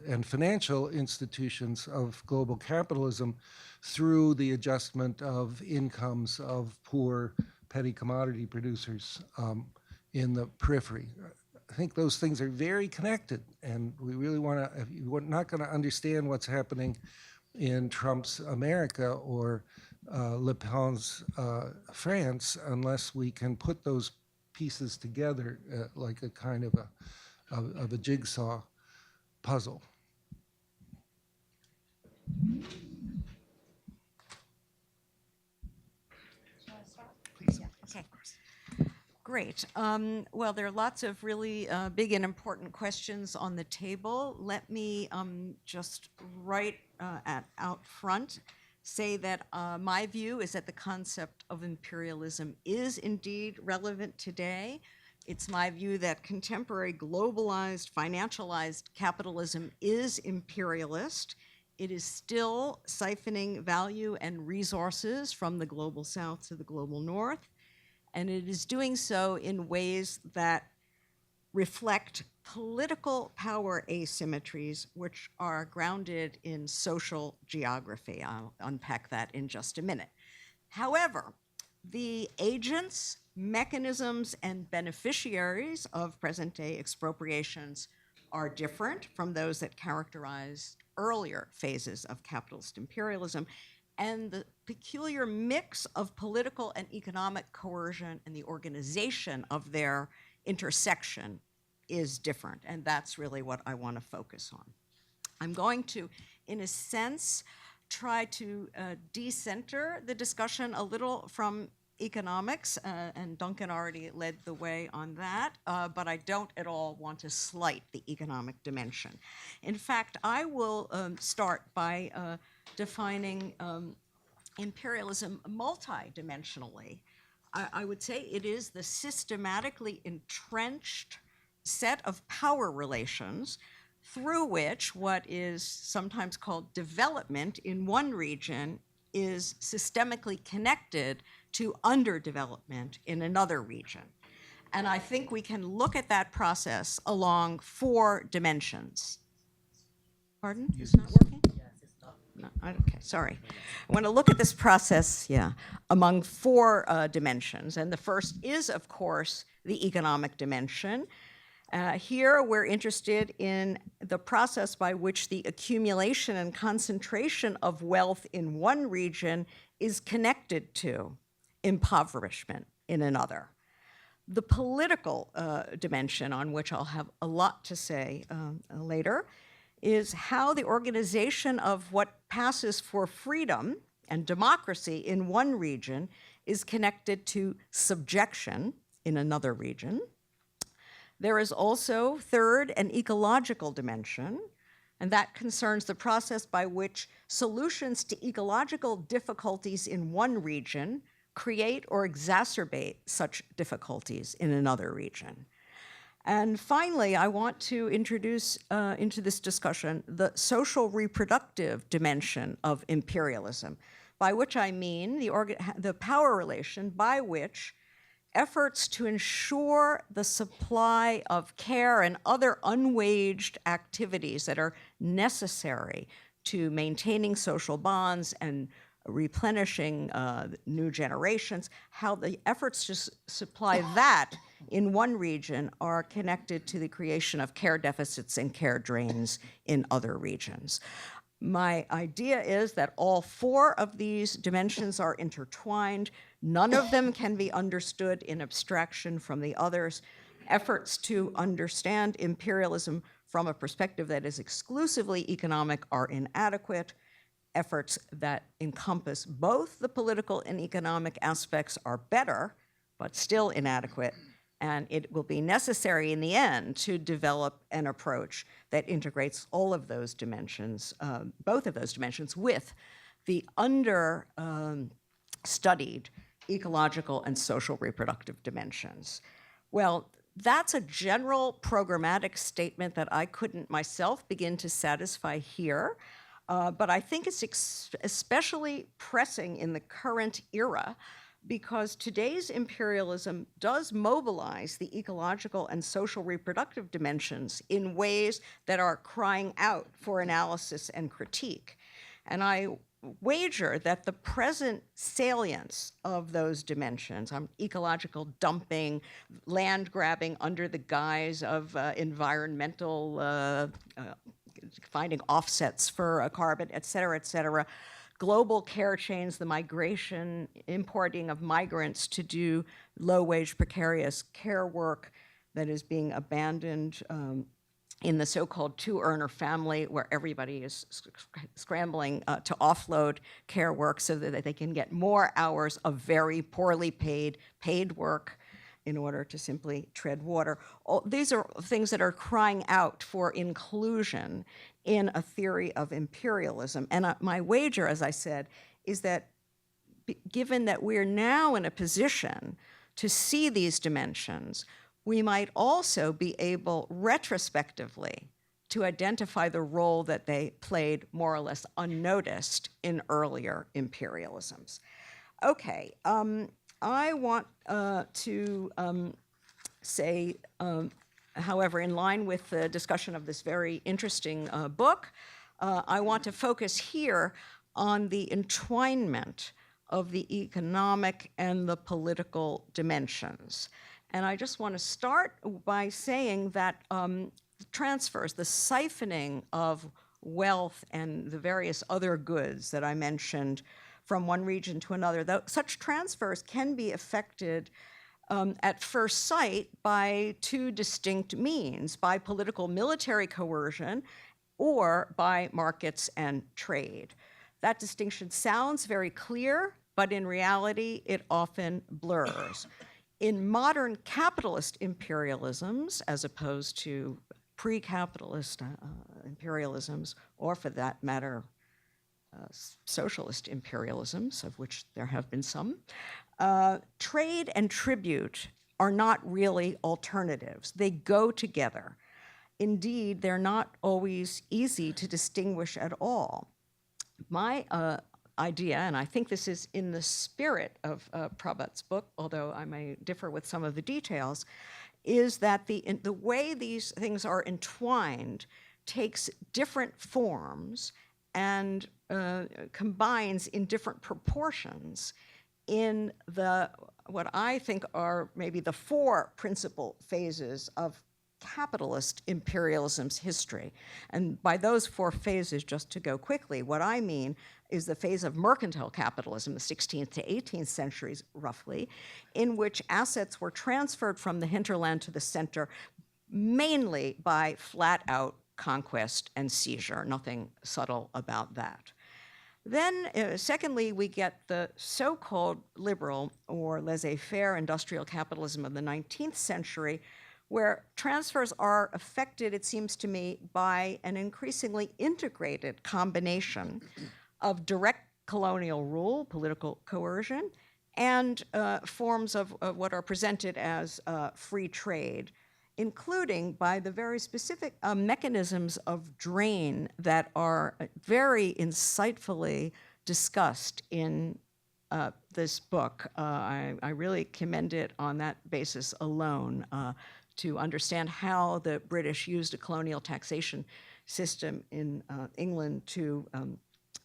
and financial institutions of global capitalism through the adjustment of incomes of poor petty commodity producers in the periphery? I think those things are very connected, and we really want to, if you're not going to understand what's happening in Trump's America or Le Pen's France unless we can put those pieces together like a kind of a jigsaw puzzle. Please. Okay. Great. Well, there are lots of really big and important questions on the table. Let me just right out front say that my view is that the concept of imperialism is indeed relevant today. It's my view that contemporary globalized, financialized capitalism is imperialist. It is still siphoning value and resources from the global south to the global north, and it is doing so in ways that reflect political power asymmetries which are grounded in social geography. I'll unpack that in just a minute. However, the agents, mechanisms, and beneficiaries of present-day expropriations are different from those that characterize earlier phases of capitalist imperialism, and the peculiar mix of political and economic coercion and the organization of their intersection is different, and that's really what I want to focus on. I'm going to, in a sense, try to decenter the discussion a little from economics, and Duncan already led the way on that, but I don't at all want to slight the economic dimension. In fact, I will start by defining imperialism multidimensionally. I would say it is the systematically entrenched set of power relations through which what is sometimes called development in one region is systemically connected to underdevelopment in another region. And I think we can look at that process along 4 dimensions. Pardon? It's not working? No, okay, sorry. I want to look at this process, among 4 dimensions. And the first is, of course, the economic dimension. Here, we're interested in the process by which the accumulation and concentration of wealth in one region is connected to impoverishment in another. The political dimension, on which I'll have a lot to say later, is how the organization of what passes for freedom and democracy in one region is connected to subjection in another region. There is also, third, an ecological dimension, and that concerns the process by which solutions to ecological difficulties in one region create or exacerbate such difficulties in another region. And finally, I want to introduce into this discussion the social reproductive dimension of imperialism, by which I mean the power relation by which efforts to ensure the supply of care and other unwaged activities that are necessary to maintaining social bonds and replenishing new generations, how the efforts to supply that in one region are connected to the creation of care deficits and care drains in other regions. My idea is that all 4 of these dimensions are intertwined. None of them can be understood in abstraction from the others. Efforts to understand imperialism from a perspective that is exclusively economic are inadequate. Efforts that encompass both the political and economic aspects are better, but still inadequate. And it will be necessary in the end to develop an approach that integrates all of those dimensions, both of those dimensions, with the under-studied ecological and social reproductive dimensions. Well, that's a general programmatic statement that I couldn't myself begin to satisfy here, but I think it's especially pressing in the current era, because today's imperialism does mobilize the ecological and social reproductive dimensions in ways that are crying out for analysis and critique. And I wager that the present salience of those dimensions, ecological dumping, land grabbing under the guise of environmental, finding offsets for carbon, et cetera, global care chains, the migration, importing of migrants to do low-wage, precarious care work that is being abandoned in the so-called 2-earner family, where everybody is scrambling to offload care work so that they can get more hours of very poorly paid work. in order to simply tread water. These are things that are crying out for inclusion in a theory of imperialism. And my wager, as I said, is that given that we're now in a position to see these dimensions, we might also be able retrospectively to identify the role that they played more or less unnoticed in earlier imperialisms. Okay, I want to say, however, in line with the discussion of this very interesting book, I want to focus here on the entwinement of the economic and the political dimensions. And I just want to start by saying that transfers, the siphoning of wealth and the various other goods that I mentioned from one region to another, such transfers can be effected at first sight by two distinct means, by political military coercion or by markets and trade. That distinction sounds very clear, but in reality, it often blurs. In modern capitalist imperialisms, as opposed to pre-capitalist imperialisms, or for that matter, socialist imperialisms, of which there have been some, trade and tribute are not really alternatives. They go together. Indeed, they're not always easy to distinguish at all. My idea, and I think this is in the spirit of Prabhat's book, although I may differ with some of the details, is that the way these things are entwined takes different forms and combines in different proportions in what I think are maybe the four principal phases of capitalist imperialism's history. And by those four phases, just to go quickly, what I mean is the phase of mercantile capitalism, the 16th to 18th centuries, roughly, in which assets were transferred from the hinterland to the center, mainly by flat-out conquest and seizure, nothing subtle about that. Then, secondly, we get the so-called liberal or laissez-faire industrial capitalism of the 19th century, where transfers are affected, it seems to me, by an increasingly integrated combination of direct colonial rule, political coercion, and forms of what are presented as free trade, including by the very specific mechanisms of drain that are very insightfully discussed in this book. I really commend it on that basis alone to understand how the British used a colonial taxation system in England to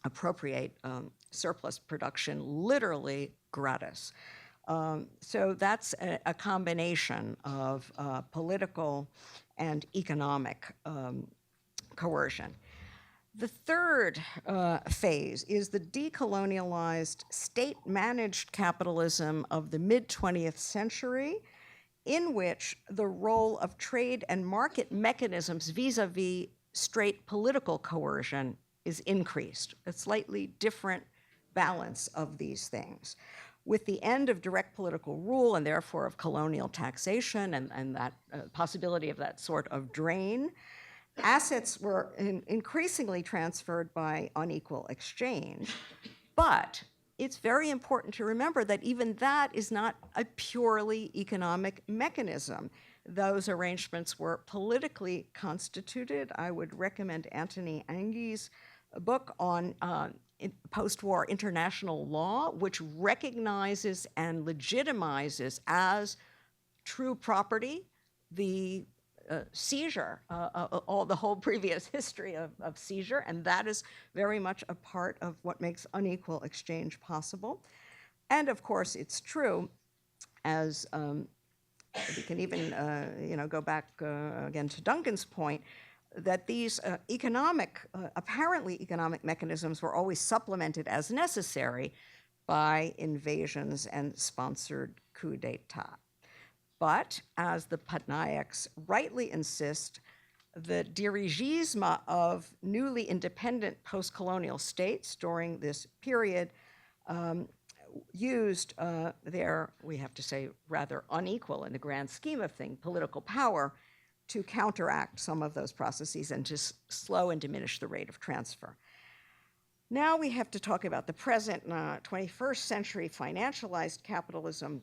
appropriate surplus production literally gratis. So that's a combination of political and economic coercion. The third phase is the decolonialized, state-managed capitalism of the mid-20th century, in which the role of trade and market mechanisms vis-a-vis straight political coercion is increased, a slightly different balance of these things. With the end of direct political rule and therefore of colonial taxation and that possibility of that sort of drain, assets were increasingly transferred by unequal exchange. But it's very important to remember that even that is not a purely economic mechanism. Those arrangements were politically constituted. I would recommend Anthony Angi's book on post-war international law, which recognizes and legitimizes as true property the seizure, the whole previous history of seizure, and that is very much a part of what makes unequal exchange possible. And of course, it's true, as we can even go back again to Duncan's point, that these apparently economic mechanisms were always supplemented as necessary by invasions and sponsored coups d'etat. But, as the Patnaiks rightly insist, the dirigisme of newly independent post-colonial states during this period used their, we have to say, rather unequal in the grand scheme of things, political power to counteract some of those processes and to slow and diminish the rate of transfer. Now we have to talk about the present 21st century financialized capitalism.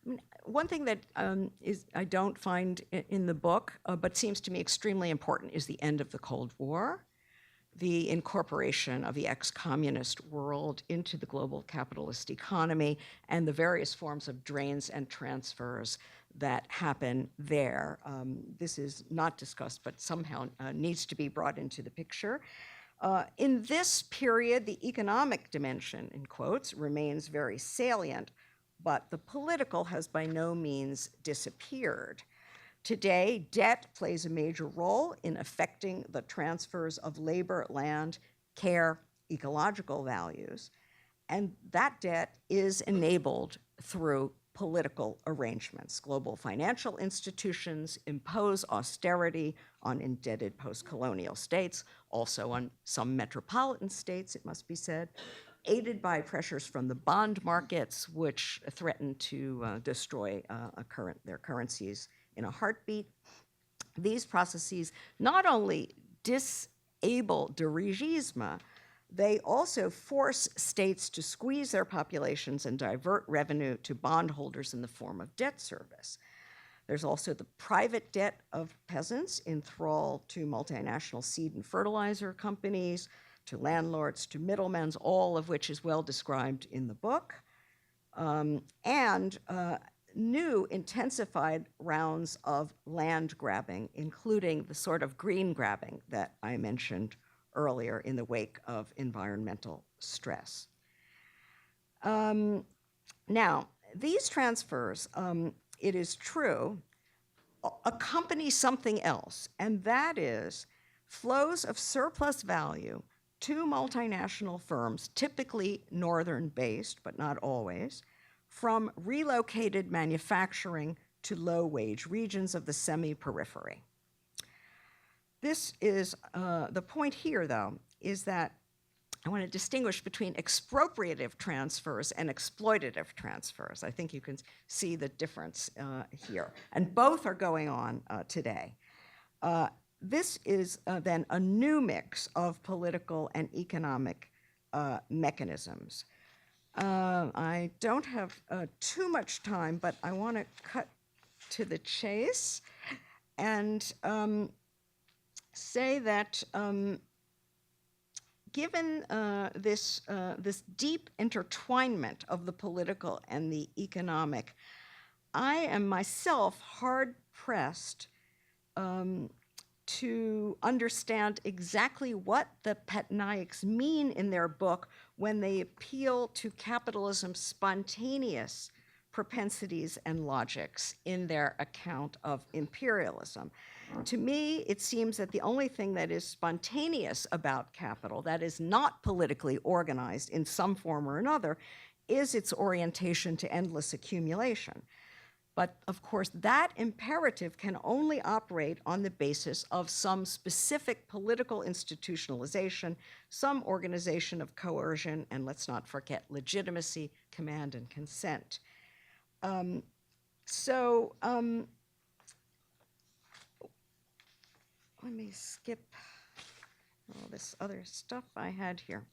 I mean, one thing that I don't find in the book, but seems to me extremely important, is the end of the Cold War, the incorporation of the ex-communist world into the global capitalist economy, and the various forms of drains and transfers that happen there. This is not discussed, but somehow needs to be brought into the picture. In this period, the economic dimension, in quotes, remains very salient, but the political has by no means disappeared. Today, debt plays a major role in affecting the transfers of labor, land, care, ecological values, and that debt is enabled through political arrangements. Global financial institutions impose austerity on indebted post-colonial states, also on some metropolitan states, it must be said, aided by pressures from the bond markets, which threaten to destroy their currencies in a heartbeat. These processes not only disable dirigisme, they also force states to squeeze their populations and divert revenue to bondholders in the form of debt service. There's also the private debt of peasants in thrall to multinational seed and fertilizer companies, to landlords, to middlemen, all of which is well described in the book, and new intensified rounds of land grabbing, including the sort of green grabbing that I mentioned earlier in the wake of environmental stress. Now, these transfers, it is true, accompany something else, and that is flows of surplus value to multinational firms, typically northern-based, but not always, from relocated manufacturing to low-wage regions of the semi-periphery. This is, the point here, though, is that I want to distinguish between expropriative transfers and exploitative transfers. I think you can see the difference here. And both are going on today. This is then a new mix of political and economic mechanisms. I don't have too much time, but I want to cut to the chase and say that given this deep intertwinement of the political and the economic, I am myself hard-pressed to understand exactly what the Patnaiks mean in their book when they appeal to capitalism's spontaneous propensities and logics in their account of imperialism. To me, it seems that the only thing that is spontaneous about capital, that is not politically organized in some form or another, is its orientation to endless accumulation. But of course, that imperative can only operate on the basis of some specific political institutionalization, some organization of coercion, and let's not forget legitimacy, command, and consent. Let me skip all this other stuff I had here.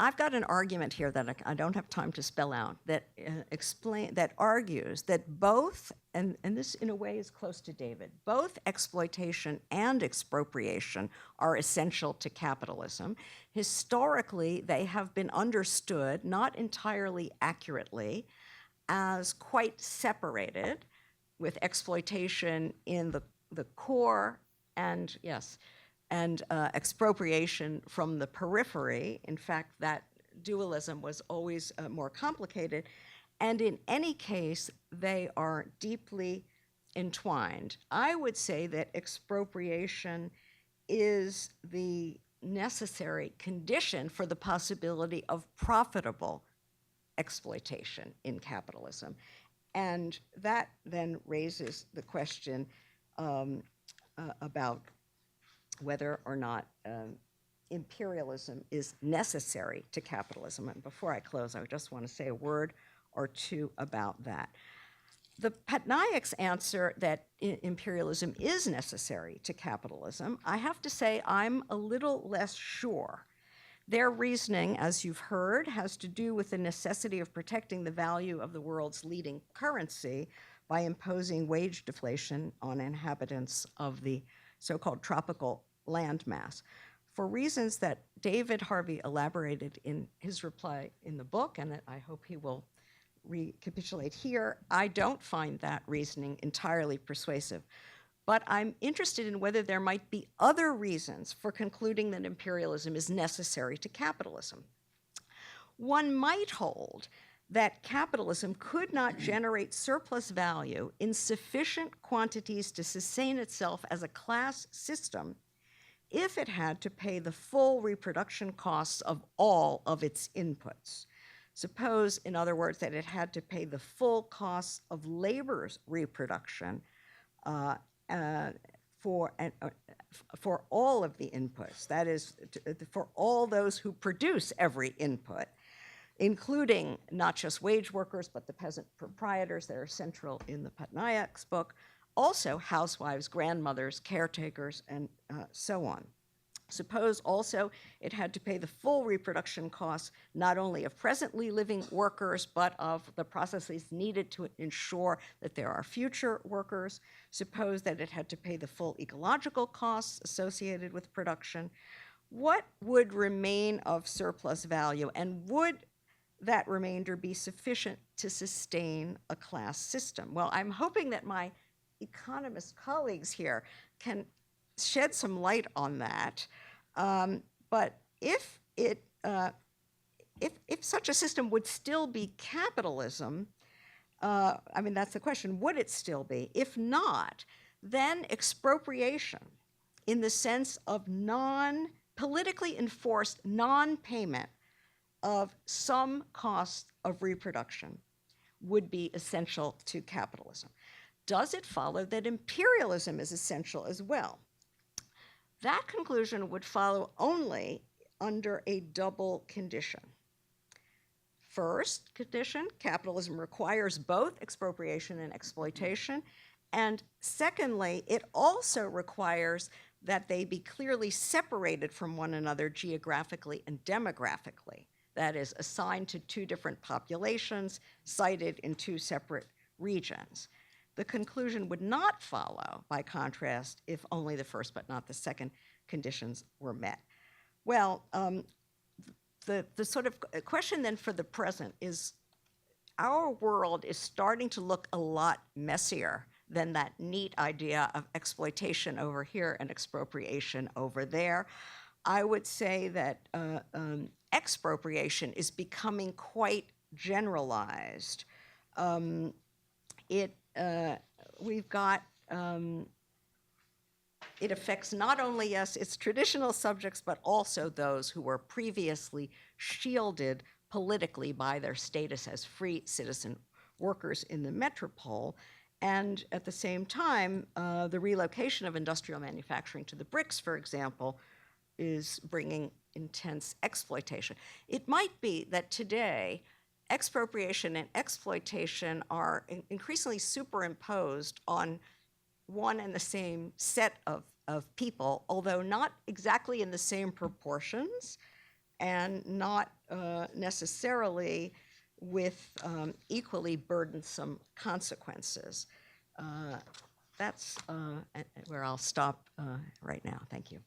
I've got an argument here that I don't have time to spell out that that argues that both, and this in a way is close to David, both exploitation and expropriation are essential to capitalism. Historically, they have been understood, not entirely accurately, as quite separated, with exploitation in the core and, yes, and expropriation from the periphery. In fact, that dualism was always more complicated. And in any case, they are deeply entwined. I would say that expropriation is the necessary condition for the possibility of profitable exploitation in capitalism. And that then raises the question about whether or not imperialism is necessary to capitalism. And before I close, I just want to say a word or two about that. The Patnaik's answer that imperialism is necessary to capitalism, I have to say I'm a little less sure. Their reasoning, as you've heard, has to do with the necessity of protecting the value of the world's leading currency by imposing wage deflation on inhabitants of the so-called tropical landmass. For reasons that David Harvey elaborated in his reply in the book, and that I hope he will recapitulate here, I don't find that reasoning entirely persuasive. But I'm interested in whether there might be other reasons for concluding that imperialism is necessary to capitalism. One might hold that capitalism could not generate surplus value in sufficient quantities to sustain itself as a class system if it had to pay the full reproduction costs of all of its inputs. Suppose, in other words, that it had to pay the full costs of labor's reproduction for all of the inputs, that is, for all those who produce every input, including not just wage workers, but the peasant proprietors that are central in the Patnaik's book, also housewives, grandmothers, caretakers, and so on. Suppose also it had to pay the full reproduction costs not only of presently living workers, but of the processes needed to ensure that there are future workers. Suppose that it had to pay the full ecological costs associated with production. What would remain of surplus value, and would that remainder be sufficient to sustain a class system? Well, I'm hoping that my economist colleagues here can shed some light on that. But if such a system would still be capitalism, I mean, that's the question, would it still be? If not, then expropriation in the sense of politically enforced non-payment of some cost of reproduction would be essential to capitalism. Does it follow that imperialism is essential as well? That conclusion would follow only under a double condition. First condition, capitalism requires both expropriation and exploitation. And secondly, it also requires that they be clearly separated from one another geographically and demographically. That is, assigned to two different populations, sited in two separate regions. The conclusion would not follow, by contrast, if only the first but not the second conditions were met. Well, the sort of question then for the present is, our world is starting to look a lot messier than that neat idea of exploitation over here and expropriation over there. I would say that expropriation is becoming quite generalized. We've got, it affects not only, yes, its traditional subjects, but also those who were previously shielded politically by their status as free citizen workers in the metropole. And at the same time, the relocation of industrial manufacturing to the BRICS, for example, is bringing intense exploitation. It might be that today, expropriation and exploitation are increasingly superimposed on one and the same set of people, although not exactly in the same proportions and not necessarily with equally burdensome consequences. That's where I'll stop right now. Thank you.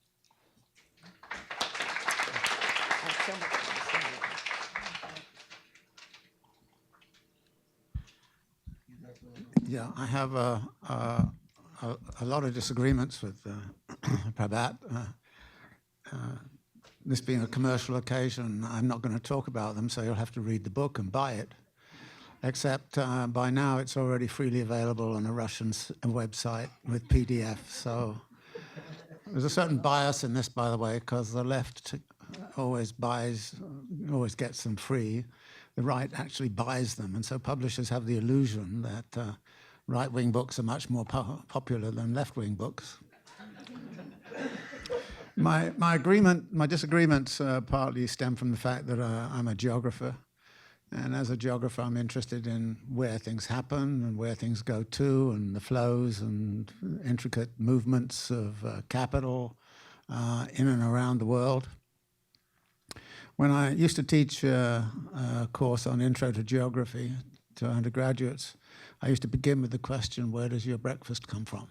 Yeah, I have a lot of disagreements with Prabhat. This being a commercial occasion, I'm not going to talk about them, so you'll have to read the book and buy it. Except by now it's already freely available on a Russian website with PDF. So there's a certain bias in this, by the way, because the left always gets them free. The right actually buys them, and so publishers have the illusion that right-wing books are much more popular than left-wing books. My disagreements partly stem from the fact that I'm a geographer. And as a geographer, I'm interested in where things happen and where things go to, and the flows and intricate movements of capital in and around the world. When I used to teach a course on Intro to Geography to undergraduates, I used to begin with the question, where does your breakfast come from?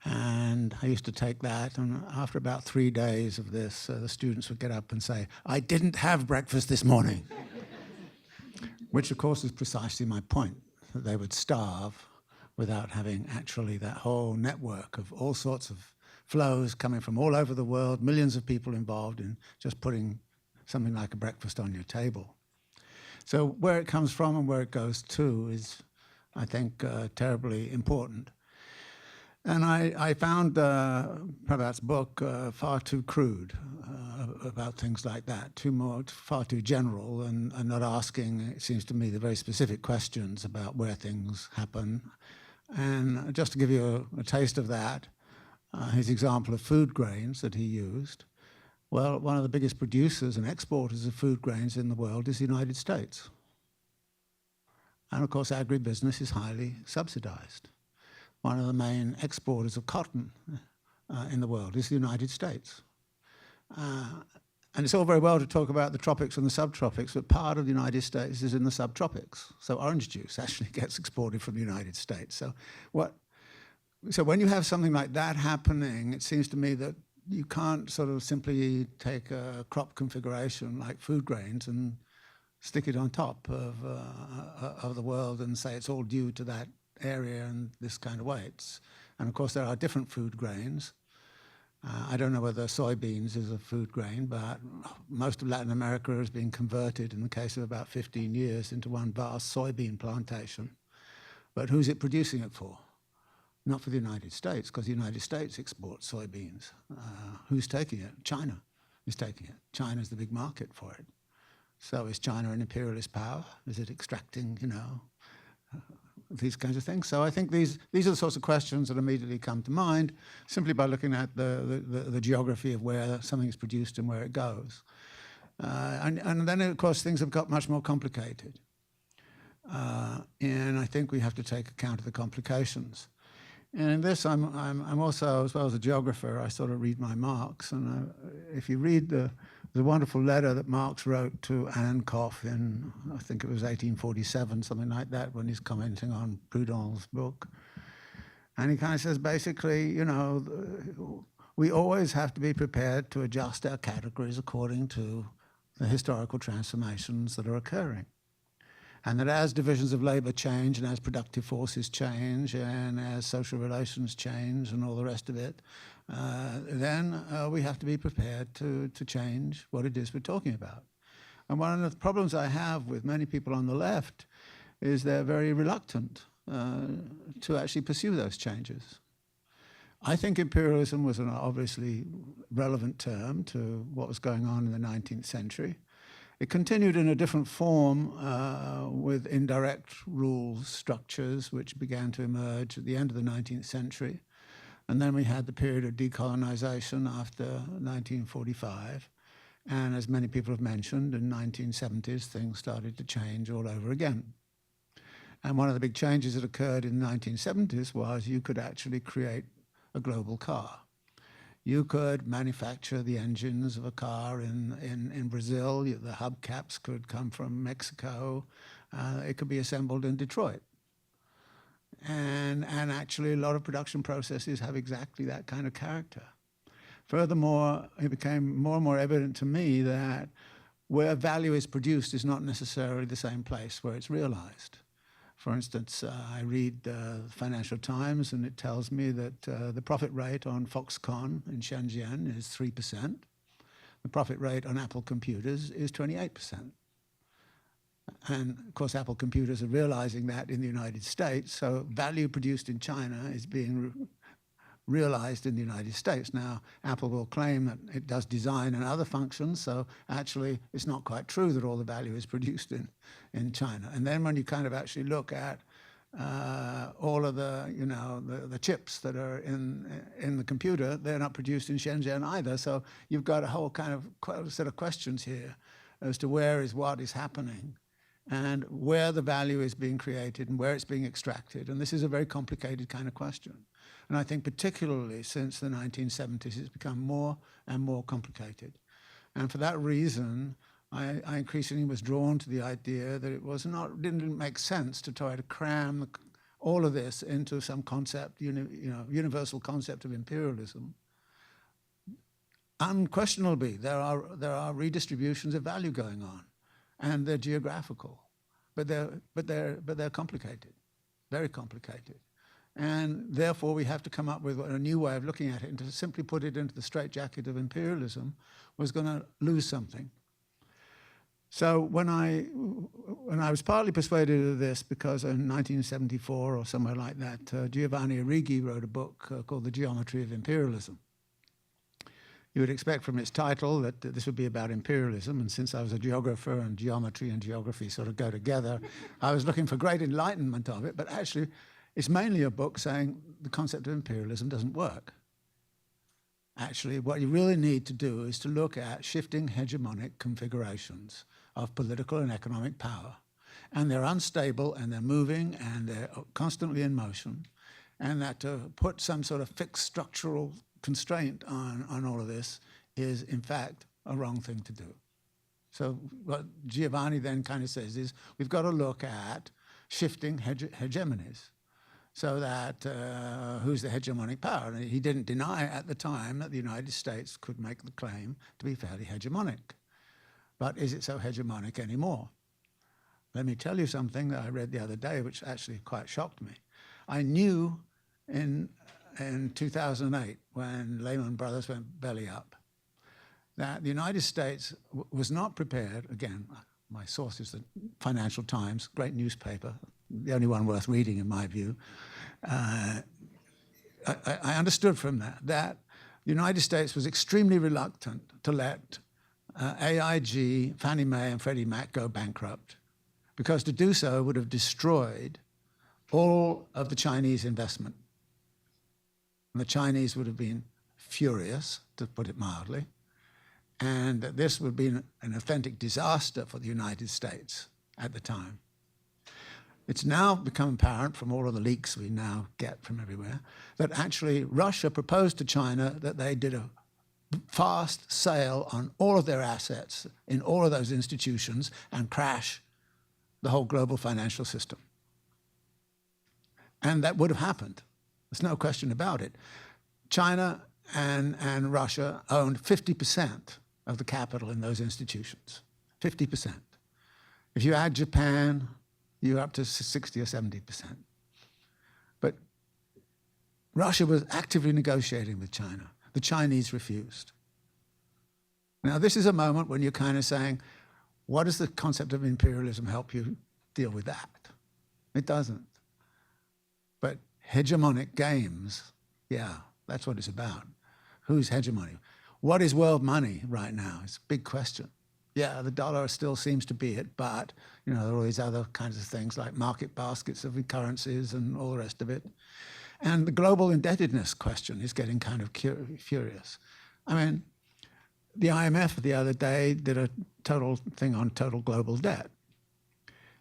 And I used to take that, and after about 3 days of this, the students would get up and say, I didn't have breakfast this morning. Which, of course, is precisely my point, that they would starve without having actually that whole network of all sorts of flows coming from all over the world, millions of people involved in just putting something like a breakfast on your table. So where it comes from and where it goes to is, I think, terribly important. And I found Prabhat's book far too crude about things like that, far too general, and not asking, it seems to me, the very specific questions about where things happen. And just to give you a taste of that, his example of food grains that he used, well, one of the biggest producers and exporters of food grains in the world is the United States. And of course, agribusiness is highly subsidized. One of the main exporters of cotton in the world is the United States. And it's all very well to talk about the tropics and the subtropics, but part of the United States is in the subtropics. So orange juice actually gets exported from the United States. So when you have something like that happening, it seems to me that you can't sort of simply take a crop configuration like food grains and stick it on top of the world and say it's all due to that area and this kind of weights. And of course, there are different food grains. I don't know whether soybeans is a food grain, but most of Latin America has been converted, in the case of about 15 years, into one vast soybean plantation. But who's it producing it for? Not for the United States, because the United States exports soybeans. Who's taking it? China is taking it. China's the big market for it. So is China an imperialist power? Is it extracting, these kinds of things? So I think these are the sorts of questions that immediately come to mind simply by looking at the geography of where something is produced and where it goes. And then, of course, things have got much more complicated. And I think we have to take account of the complications. And in this, I'm also, as well as a geographer, I sort of read my Marx. And if you read the wonderful letter that Marx wrote to Ankoff in, I think it was 1847, something like that, when he's commenting on Proudhon's book. And he kind of says, basically, we always have to be prepared to adjust our categories according to the historical transformations that are occurring. And that as divisions of labor change and as productive forces change and as social relations change and all the rest of it, then we have to be prepared to change what it is we're talking about. And one of the problems I have with many people on the left is they're very reluctant to actually pursue those changes. I think imperialism was an obviously relevant term to what was going on in the 19th century. It continued in a different form with indirect rules structures, which began to emerge at the end of the 19th century. And then we had the period of decolonization after 1945. And as many people have mentioned, in the 1970s, things started to change all over again. And one of the big changes that occurred in the 1970s was you could actually create a global car. You could manufacture the engines of a car in Brazil. The hubcaps could come from Mexico. It could be assembled in Detroit. And actually, a lot of production processes have exactly that kind of character. Furthermore, it became more and more evident to me that where value is produced is not necessarily the same place where it's realized. For instance, I read the Financial Times, and it tells me that the profit rate on Foxconn in Shenzhen is 3%. The profit rate on Apple computers is 28%. And of course, Apple computers are realizing that in the United States, so value produced in China is being realized in the United States. Now, Apple will claim that it does design and other functions, so actually it's not quite true that all the value is produced in China. And then when you kind of actually look at all of the chips that are in the computer, they're not produced in Shenzhen either. So you've got a whole kind of set of questions here as to where is what is happening and where the value is being created and where it's being extracted. And this is a very complicated kind of question. And I think particularly since the 1970s, it's become more and more complicated. And for that reason, I increasingly was drawn to the idea that it didn't make sense to try to cram all of this into some concept, universal concept of imperialism. Unquestionably, there are redistributions of value going on, and they're geographical, but they're complicated, very complicated. And therefore, we have to come up with a new way of looking at it, and to simply put it into the straitjacket of imperialism was going to lose something. So when I was partly persuaded of this because in 1974 or somewhere like that, Giovanni Arrighi wrote a book called The Geometry of Imperialism. You would expect from its title that this would be about imperialism, and since I was a geographer and geography sort of go together, I was looking for great enlightenment of it, but actually it's mainly a book saying the concept of imperialism doesn't work. Actually, what you really need to do is to look at shifting hegemonic configurations of political and economic power. And they're unstable, and they're moving, and they're constantly in motion. And that to put some sort of fixed structural constraint on all of this is, in fact, a wrong thing to do. So what Giovanni then kind of says is, we've got to look at shifting hegemonies. So that who's the hegemonic power? And he didn't deny at the time that the United States could make the claim to be fairly hegemonic. But is it so hegemonic anymore? Let me tell you something that I read the other day, which actually quite shocked me. I knew in 2008, when Lehman Brothers went belly up, that the United States was not prepared. Again, my source is the Financial Times, great newspaper, the only one worth reading in my view. I understood from that the United States was extremely reluctant to let AIG, Fannie Mae, and Freddie Mac go bankrupt, because to do so would have destroyed all of the Chinese investment. And the Chinese would have been furious, to put it mildly, and this would be an authentic disaster for the United States at the time. It's now become apparent from all of the leaks we now get from everywhere that actually Russia proposed to China that they did a fast sale on all of their assets in all of those institutions and crash the whole global financial system. And that would have happened. There's no question about it. China and Russia owned 50% of the capital in those institutions, 50%. If you add Japan, you're up to 60 or 70%. But Russia was actively negotiating with China. The Chinese refused. Now, this is a moment when you're kind of saying, what does the concept of imperialism help you deal with that? It doesn't. But hegemonic games, yeah, that's what it's about. Who's hegemony? What is world money right now? It's a big question. Yeah, the dollar still seems to be it, but there are all these other kinds of things like market baskets of currencies and all the rest of it. And the global indebtedness question is getting kind of furious. I mean, the IMF the other day did a total thing on total global debt.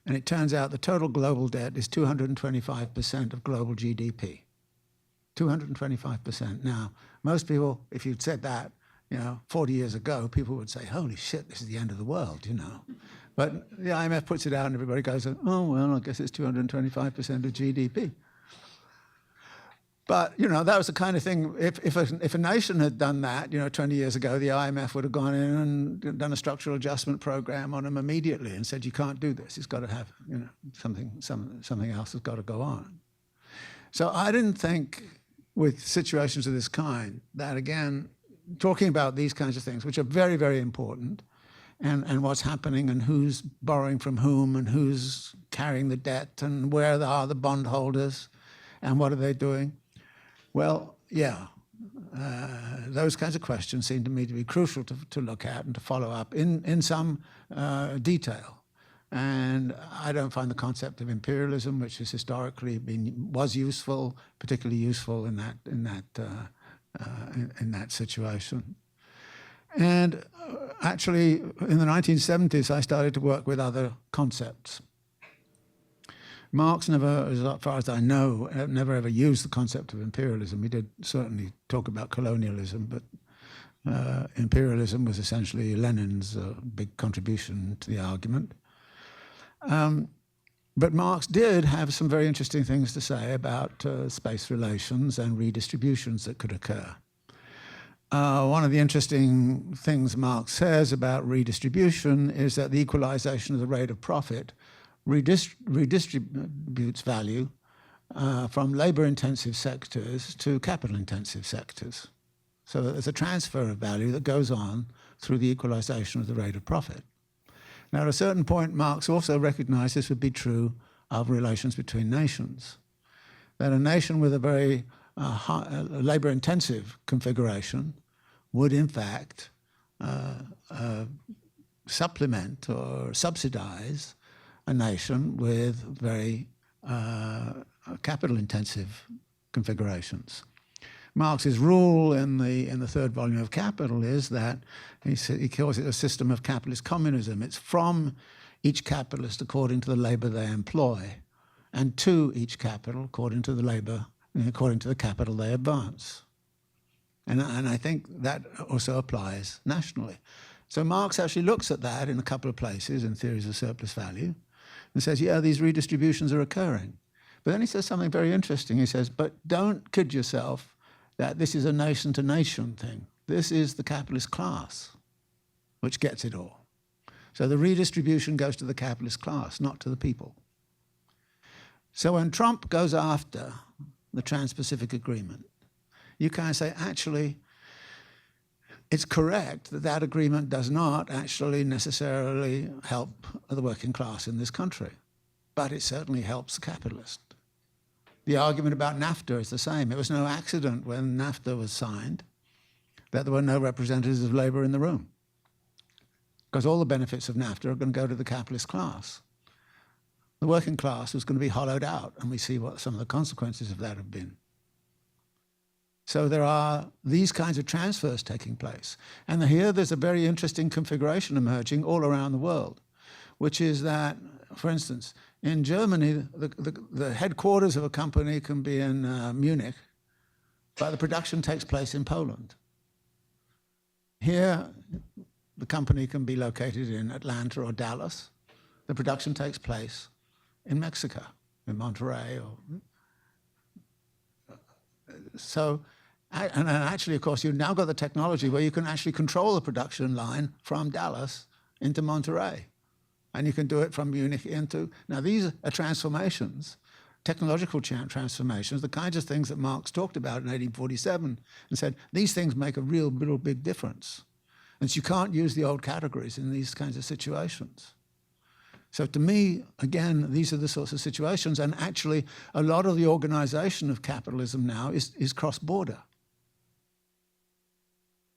And it turns out the total global debt is 225% of global GDP. 225%. Now, most people, if you'd said that, 40 years ago, people would say, holy shit, this is the end of the world, But the IMF puts it out and everybody goes, oh, well, I guess it's 225% of GDP. But, that was the kind of thing, if a nation had done that, 20 years ago, the IMF would have gone in and done a structural adjustment program on them immediately and said, you can't do this. It's got to have, something else has got to go on. So I didn't think with situations of this kind that, again, talking about these kinds of things, which are very, very important, and what's happening and who's borrowing from whom and who's carrying the debt and where are the bondholders and what are they doing? Well, yeah, those kinds of questions seem to me to be crucial to look at and to follow up in some detail. And I don't find the concept of imperialism, which has historically was useful, particularly useful in that situation. And actually, in the 1970s, I started to work with other concepts. Marx never, as far as I know, never ever used the concept of imperialism. He did certainly talk about colonialism, but imperialism was essentially Lenin's big contribution to the argument. But Marx did have some very interesting things to say about space relations and redistributions that could occur. One of the interesting things Marx says about redistribution is that the equalization of the rate of profit redistributes value from labor-intensive sectors to capital-intensive sectors. So there's a transfer of value that goes on through the equalization of the rate of profit. Now, at a certain point, Marx also recognized this would be true of relations between nations, that a nation with a very labor-intensive configuration would, in fact, supplement or subsidize a nation with very capital-intensive configurations. Marx's rule in the third volume of Capital is that he calls it a system of capitalist communism. It's from each capitalist according to the labor they employ, and to each capital according to the capital they advance. And I think that also applies nationally. So Marx actually looks at that in a couple of places in Theories of Surplus Value and says, yeah, these redistributions are occurring. But then he says something very interesting. He says, but don't kid yourself that this is a nation-to-nation thing. This is the capitalist class which gets it all. So the redistribution goes to the capitalist class, not to the people. So when Trump goes after the Trans-Pacific Agreement, you kind of say, actually, it's correct that that agreement does not actually necessarily help the working class in this country, but it certainly helps the capitalist. The argument about NAFTA is the same. It was no accident when NAFTA was signed that there were no representatives of labor in the room, because all the benefits of NAFTA are going to go to the capitalist class. The working class was going to be hollowed out, and we see what some of the consequences of that have been. So there are these kinds of transfers taking place. And here there's a very interesting configuration emerging all around the world, which is that, for instance, in Germany, the headquarters of a company can be in Munich, but the production takes place in Poland. Here, the company can be located in Atlanta or Dallas. The production takes place in Mexico, in Monterrey. And actually, of course, you've now got the technology where you can actually control the production line from Dallas into Monterrey. And you can do it from Munich into... Now, these are transformations, technological transformations, the kinds of things that Marx talked about in 1847 and said, these things make a real big difference. And so you can't use the old categories in these kinds of situations. So to me, again, these are the sorts of situations. And actually, a lot of the organization of capitalism now is cross-border.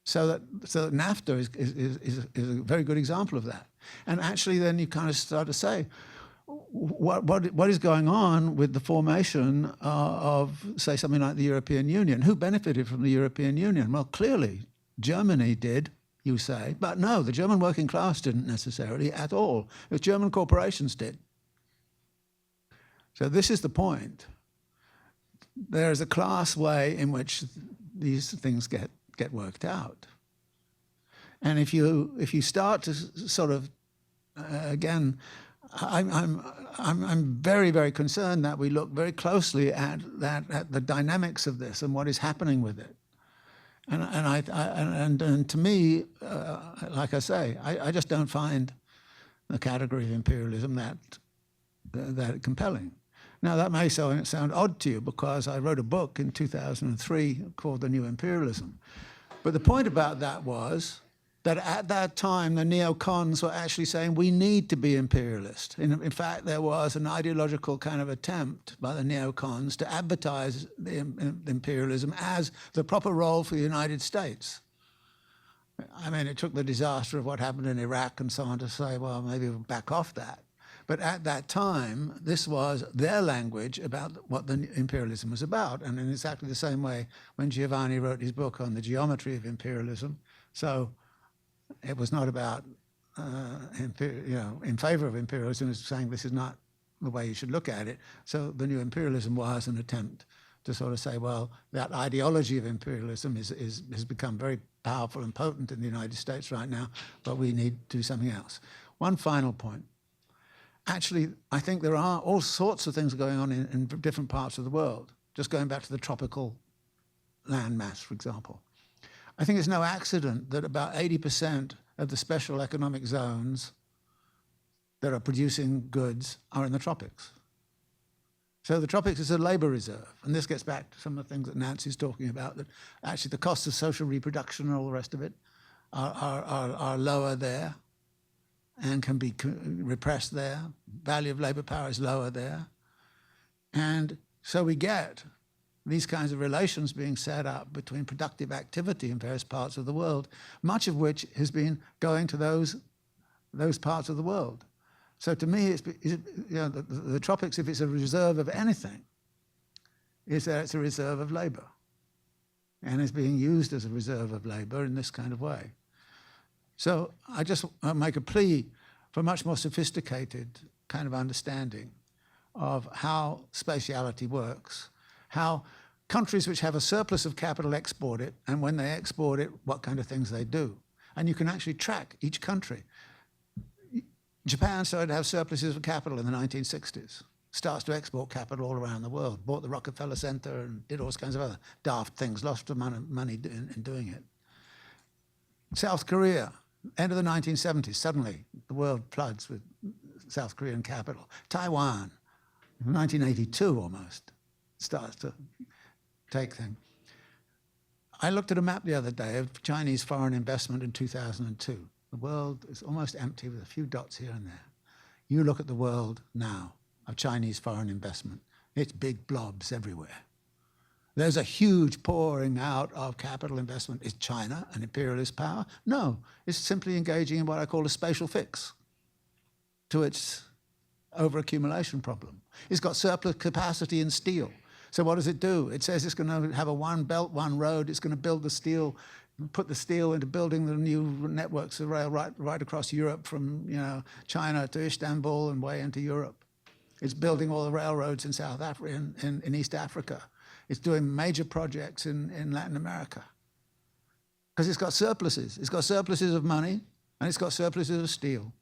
So that NAFTA is a very good example of that. And actually, then you kind of start to say, what is going on with the formation of, say, something like the European Union? Who benefited from the European Union? Well, clearly, Germany did, you say. But no, the German working class didn't necessarily at all. The German corporations did. So this is the point. There is a class way in which these things get worked out. And if you start to sort of, again, I'm very, very concerned that we look very closely at the dynamics of this and what is happening with it. And to me, like I say, I just don't find the category of imperialism that compelling. Now, that may sound odd to you because I wrote a book in 2003 called The New Imperialism. But the point about that was that at that time, the neocons were actually saying we need to be imperialist. In fact, there was an ideological kind of attempt by the neocons to advertise the imperialism as the proper role for the United States. I mean, it took the disaster of what happened in Iraq and so on to say, well, maybe we'll back off that. But at that time, this was their language about what the imperialism was about. And in exactly the same way, when Giovanni wrote his book on the geometry of imperialism, so it was not about, in favor of imperialism, it was saying this is not the way you should look at it. So the new imperialism was an attempt to sort of say, well, that ideology of imperialism has become very powerful and potent in the United States right now, but we need to do something else. One final point. Actually, I think there are all sorts of things going on in different parts of the world. Just going back to the tropical landmass, for example. I think it's no accident that about 80% of the special economic zones that are producing goods are in the tropics. So the tropics is a labor reserve. And this gets back to some of the things that Nancy's talking about, that actually the costs of social reproduction and all the rest of it are lower there and can be repressed there. Value of labor power is lower there. And so we get these kinds of relations being set up between productive activity in various parts of the world, much of which has been going to those parts of the world. So to me, the tropics, if it's a reserve of anything, is that it's a reserve of labor. And it's being used as a reserve of labor in this kind of way. So I just make a plea for a much more sophisticated kind of understanding of how spatiality works, how countries which have a surplus of capital export it, and when they export it, what kind of things they do. And you can actually track each country. Japan started to have surpluses of capital in the 1960s, starts to export capital all around the world, bought the Rockefeller Center and did all kinds of other daft things, lost of money in doing it. South Korea, end of the 1970s, suddenly the world floods with South Korean capital. Taiwan, 1982 almost, starts to take things. I looked at a map the other day of Chinese foreign investment in 2002. The world is almost empty with a few dots here and there. You look at the world now of Chinese foreign investment. It's big blobs everywhere. There's a huge pouring out of capital investment. Is China an imperialist power? No, it's simply engaging in what I call a spatial fix to its overaccumulation problem. It's got surplus capacity in steel. So what does it do? It says it's going to have a one belt, one road. It's going to build the steel, put the steel into building the new networks of rail right across Europe from China to Istanbul and way into Europe. It's building all the railroads in South Africa, in East Africa. It's doing major projects in Latin America. Because it's got surpluses. It's got surpluses of money and it's got surpluses of steel.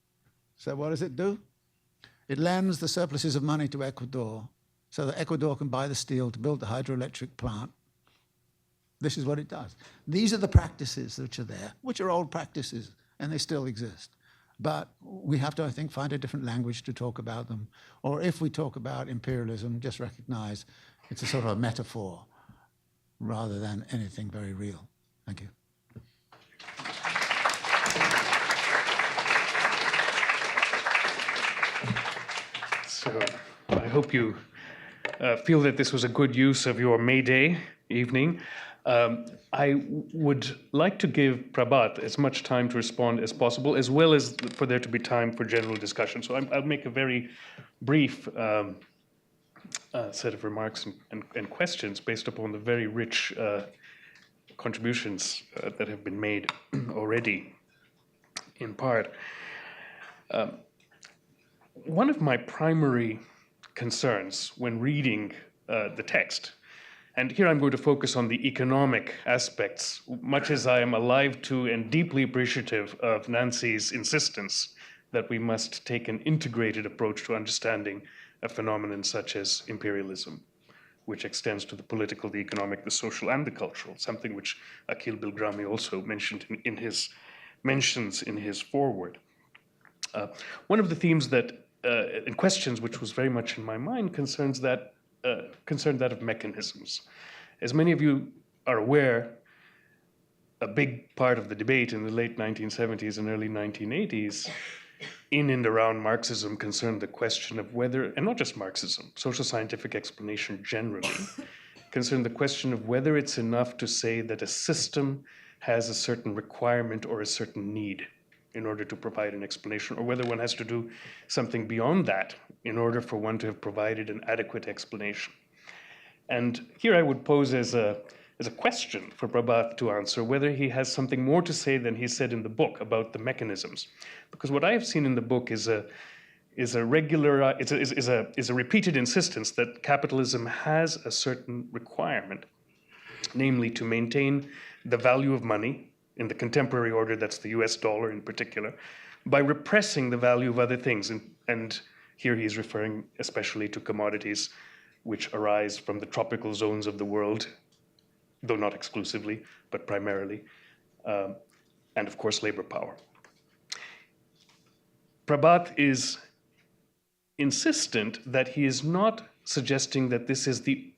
So what does it do? It lends the surpluses of money to Ecuador so that Ecuador can buy the steel to build the hydroelectric plant. This is what it does. These are the practices which are there, which are old practices, and they still exist. But we have to, I think, find a different language to talk about them. Or if we talk about imperialism, just recognize it's a sort of a metaphor rather than anything very real. Thank you. So I hope you feel that this was a good use of your May Day evening. I would like to give Prabhat as much time to respond as possible, as well as for there to be time for general discussion. So I'll make a very brief set of remarks and questions based upon the very rich contributions that have been made already, in part. One of my primary concerns when reading the text, and here I'm going to focus on the economic aspects, much as I am alive to and deeply appreciative of Nancy's insistence that we must take an integrated approach to understanding a phenomenon such as imperialism, which extends to the political, the economic, the social, and the cultural, something which Akhil Bilgrami also mentioned in his mentions in his foreword. One of the themes that, and questions which was very much in my mind, concerned that of mechanisms. As many of you are aware, a big part of the debate in the late 1970s and early 1980s in and around Marxism concerned the question of whether, and not just Marxism, social scientific explanation generally, concerned the question of whether it's enough to say that a system has a certain requirement or a certain need. in order to provide an explanation, or whether one has to do something beyond that in order for one to have provided an adequate explanation. And here I would pose as a question for Prabhat to answer whether he has something more to say than he said in the book about the mechanisms. Because what I have seen in the book is a repeated insistence that capitalism has a certain requirement, namely to maintain the value of money in the contemporary order, that's the US dollar in particular, by repressing the value of other things. And here he's referring especially to commodities which arise from the tropical zones of the world, though not exclusively, but primarily, and of course labor power. Prabhat is insistent that he is not suggesting that this is the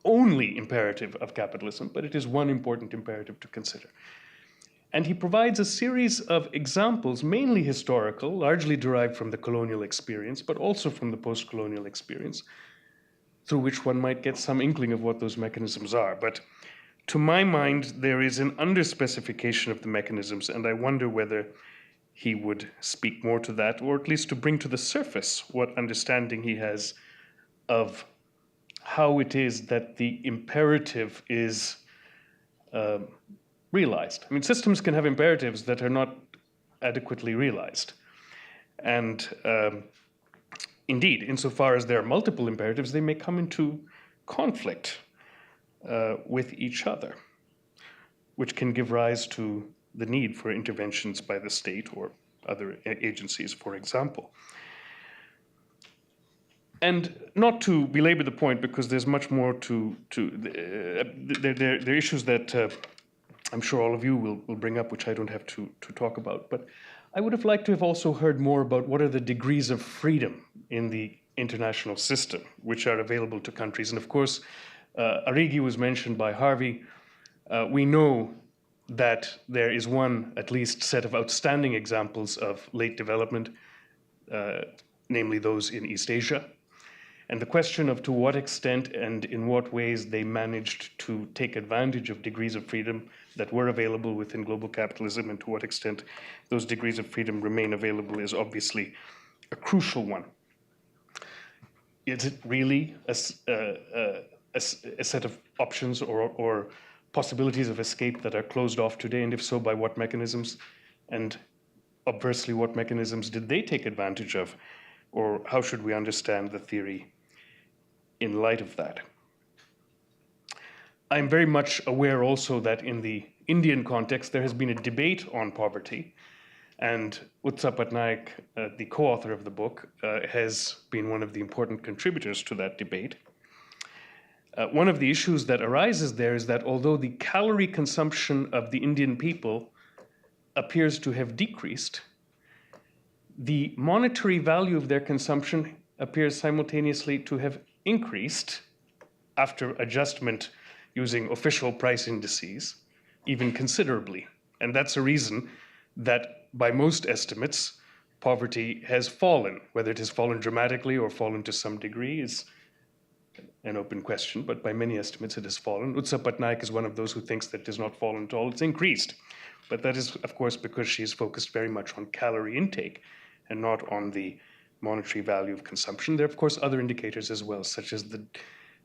only imperative of capitalism, but it is one important imperative to consider. And he provides a series of examples, mainly historical, largely derived from the colonial experience, but also from the post-colonial experience, through which one might get some inkling of what those mechanisms are. But to my mind, there is an underspecification of the mechanisms, and I wonder whether he would speak more to that, or at least to bring to the surface what understanding he has of how it is that the imperative is realized. I mean, systems can have imperatives that are not adequately realized. And indeed, insofar as there are multiple imperatives, they may come into conflict with each other, which can give rise to the need for interventions by the state or other agencies, for example. And not to belabor the point, because there's much more there are issues that I'm sure all of you will bring up, which I don't have to talk about. But I would have liked to have also heard more about what are the degrees of freedom in the international system, which are available to countries. And of course, Arrighi was mentioned by Harvey. We know that there is one, at least, set of outstanding examples of late development, namely those in East Asia. And the question of to what extent and in what ways they managed to take advantage of degrees of freedom that were available within global capitalism, and to what extent those degrees of freedom remain available, is obviously a crucial one. Is it really a set of options or possibilities of escape that are closed off today? And if so, by what mechanisms? And obversely, what mechanisms did they take advantage of? Or how should we understand the theory in light of that? I'm very much aware also that in the Indian context, there has been a debate on poverty. And Utsa Patnaik, the co-author of the book, has been one of the important contributors to that debate. One of the issues that arises there is that although the calorie consumption of the Indian people appears to have decreased, the monetary value of their consumption appears simultaneously to have increased after adjustment using official price indices, even considerably. And that's a reason that by most estimates, poverty has fallen. Whether it has fallen dramatically or fallen to some degree is an open question, but by many estimates it has fallen. Utsa Patnaik is one of those who thinks that it has not fallen at all, it's increased. But that is, of course, because she is focused very much on calorie intake and not on the monetary value of consumption. There are, of course, other indicators as well, such as the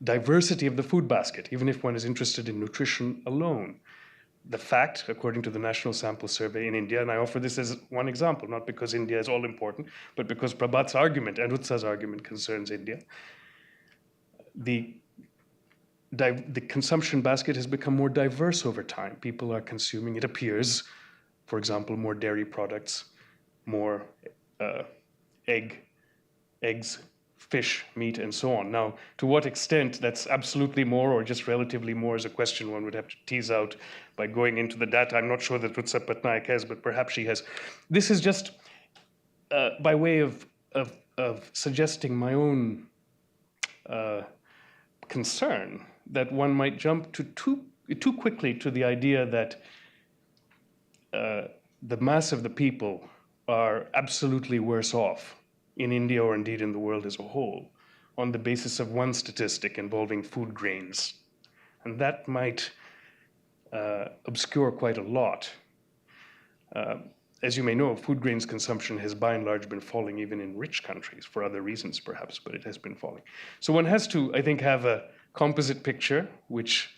diversity of the food basket, even if one is interested in nutrition alone. The fact, according to the National Sample Survey in India, and I offer this as one example, not because India is all important, but because Prabhat's argument and Utsa's argument concerns India. The consumption basket has become more diverse over time. People are consuming, it appears, for example, more dairy products, more eggs, fish, meat, and so on. Now, to what extent that's absolutely more or just relatively more is a question one would have to tease out by going into the data. I'm not sure that Utsa Patnaik has, but perhaps she has. This is just by way of suggesting my own concern that one might jump to too quickly to the idea that the mass of the people are absolutely worse off in India or indeed in the world as a whole on the basis of one statistic involving food grains. And that might obscure quite a lot. as you may know, food grains consumption has by and large been falling even in rich countries for other reasons perhaps, but it has been falling. So one has to, I think, have a composite picture which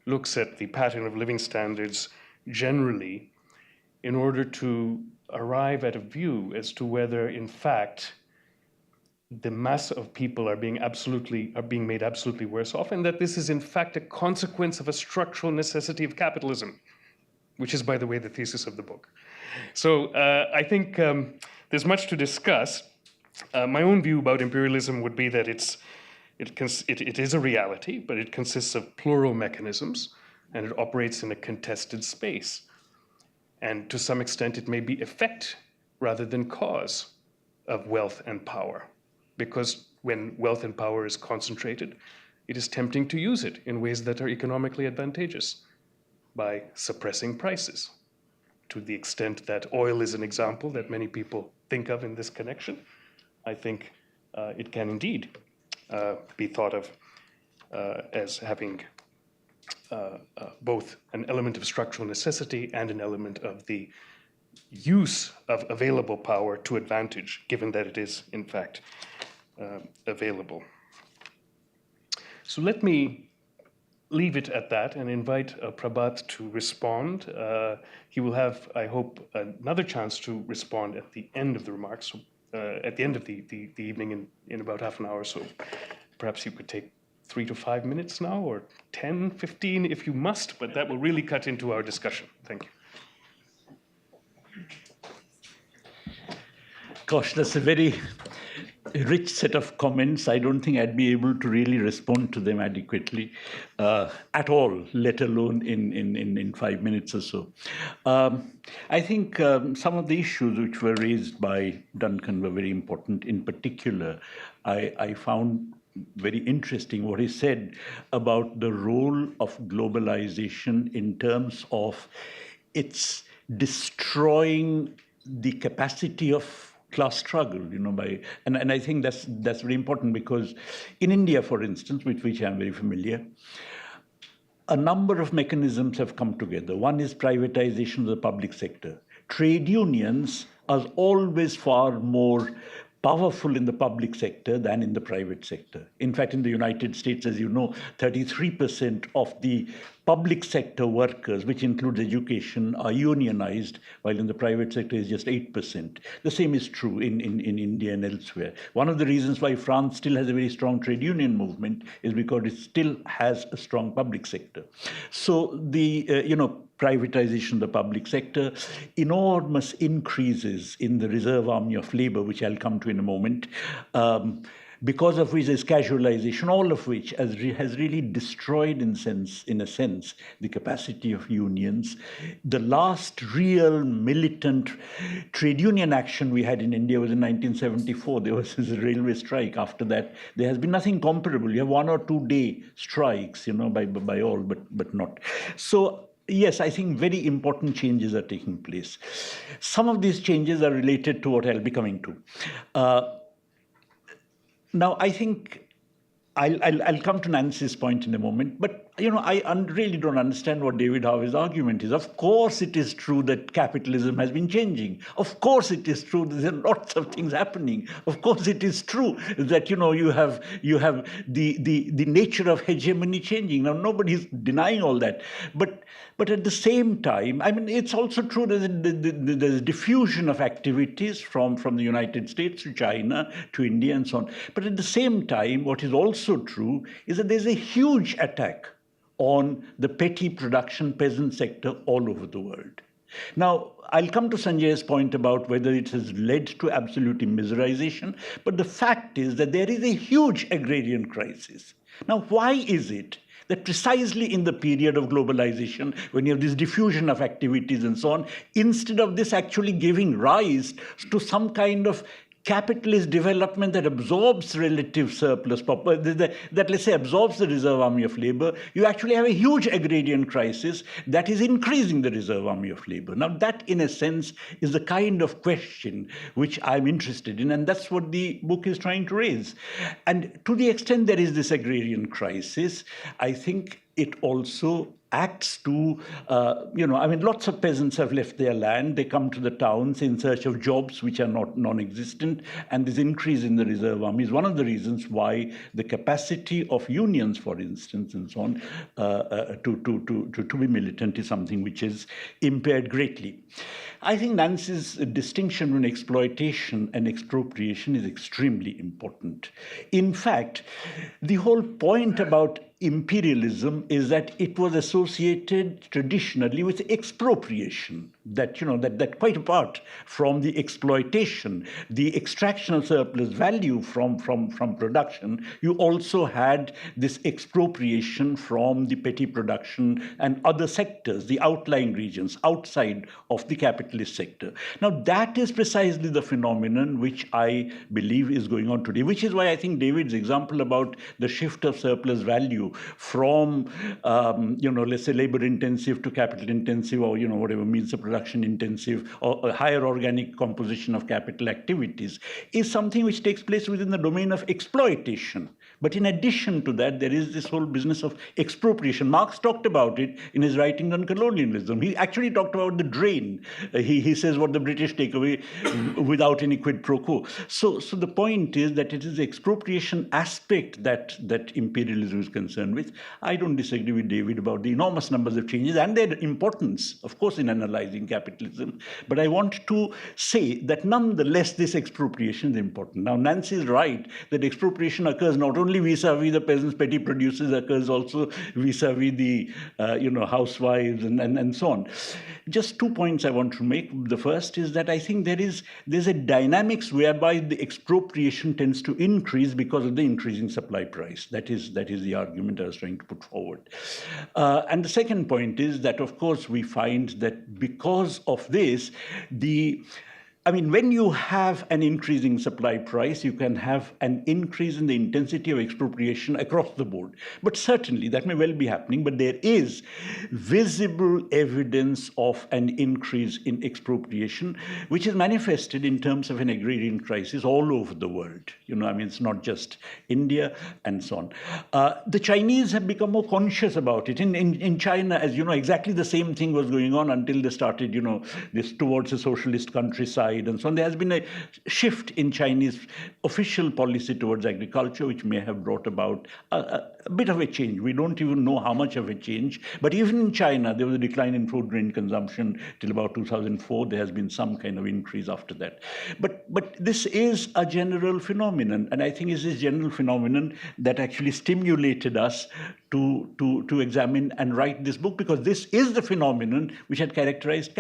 looks at the pattern of living standards generally in order to arrive at a view as to whether, in fact, the mass of people are being made absolutely worse off, and that this is in fact a consequence of a structural necessity of capitalism, which is, by the way, the thesis of the book. So I think there's much to discuss. My own view about imperialism would be that it is a reality, but it consists of plural mechanisms, and it operates in a contested space. And to some extent, it may be effect rather than cause of wealth and power. Because when wealth and power is concentrated, it is tempting to use it in ways that are economically advantageous by suppressing prices. To the extent that oil is an example that many people think of in this connection, I think it can indeed be thought of as having both an element of structural necessity and an element of the use of available power to advantage, given that it is, in fact, available. So let me leave it at that and invite Prabhat to respond. He will have, I hope, another chance to respond at the end of the remarks, at the end of the evening in about half an hour. So perhaps you could take 3 to 5 minutes now, or 10, 15 if you must, but that will really cut into our discussion. Thank you. Gosh, that's a very rich set of comments. I don't think I'd be able to really respond to them adequately at all, let alone in 5 minutes or so. I think some of the issues which were raised by Duncan were very important. In particular, I found very interesting what he said about the role of globalization in terms of its destroying the capacity of class struggle, and I think that's very important, because in India, for instance, with which I'm very familiar, a number of mechanisms have come together. One is privatization of the public sector. Trade unions are always far more powerful in the public sector than in the private sector. In fact, in the United States, as you know, 33% of the public sector workers, which includes education, are unionized, while in the private sector is just 8%. The same is true in India and elsewhere. One of the reasons why France still has a very strong trade union movement is because it still has a strong public sector. So the, privatization of the public sector, enormous increases in the reserve army of labor, which I'll come to in a moment, because of which there's casualization, all of which has really destroyed, in a sense, the capacity of unions. The last real militant trade union action we had in India was in 1974. There was this railway strike. After that, there has been nothing comparable. You have 1 or 2 day strikes, by all, but not. So, yes, I think very important changes are taking place. Some of these changes are related to what I'll be coming to. Now, I think I'll come to Nancy's point in a moment, but I really don't understand what David Harvey's argument is. Of course, it is true that capitalism has been changing. Of course, it is true that there are lots of things happening. Of course, it is true that you have the nature of hegemony changing. Now, nobody's denying all that, but at the same time, I mean, it's also true that there's diffusion of activities from the United States to China to India and so on. But at the same time, what is also true is that there's a huge attack on the petty production peasant sector all over the world. Now, I'll come to Sanjay's point about whether it has led to absolute immiserization, but the fact is that there is a huge agrarian crisis. Now, why is it that precisely in the period of globalization, when you have this diffusion of activities and so on, instead of this actually giving rise to some kind of capitalist development that absorbs relative surplus, that let's say absorbs the reserve army of labor, you actually have a huge agrarian crisis that is increasing the reserve army of labor. Now that, in a sense, is the kind of question which I'm interested in, and that's what the book is trying to raise. And to the extent there is this agrarian crisis, I think it also acts to, lots of peasants have left their land. They come to the towns in search of jobs which are not non-existent. And this increase in the reserve army is one of the reasons why the capacity of unions, for instance, and so on, to be militant is something which is impaired greatly. I think Nancy's distinction between exploitation and expropriation is extremely important. In fact, the whole point about imperialism is that it was associated traditionally with expropriation, that quite apart from the exploitation, the extraction of surplus value from production, you also had this expropriation from the petty production and other sectors, the outlying regions outside of the capitalist sector. Now, that is precisely the phenomenon which I believe is going on today, which is why I think David's example about the shift of surplus value from, let's say, labor-intensive to capital-intensive, or, whatever means of production-intensive, or a higher organic composition of capital activities, is something which takes place within the domain of exploitation. But in addition to that, there is this whole business of expropriation. Marx talked about it in his writings on colonialism. He actually talked about the drain. He says what the British take away without any quid pro quo. So the point is that it is the expropriation aspect that imperialism is concerned with. I don't disagree with David about the enormous numbers of changes and their importance, of course, in analyzing capitalism. But I want to say that nonetheless, this expropriation is important. Now, Nancy is right that expropriation occurs not only vis-a-vis the peasants, petty producers, occurs also vis-a-vis the housewives and so on. Just 2 points I want to make. The first is that I think there's a dynamics whereby the expropriation tends to increase because of the increasing supply price. That is the argument I was trying to put forward. And the second point is that, of course, we find that because of this, when you have an increasing supply price, you can have an increase in the intensity of expropriation across the board. But certainly, that may well be happening, but there is visible evidence of an increase in expropriation, which is manifested in terms of an agrarian crisis all over the world. It's not just India and so on. The Chinese have become more conscious about it. In China, as you know, exactly the same thing was going on until they started, this towards a socialist countryside and so on. There has been a shift in Chinese official policy towards agriculture, which may have brought about a bit of a change. We don't even know how much of a change. But even in China, there was a decline in food grain consumption till about 2004. There has been some kind of increase after that. But this is a general phenomenon. And I think it's this general phenomenon that actually stimulated us to examine and write this book, because this is the phenomenon which had characterized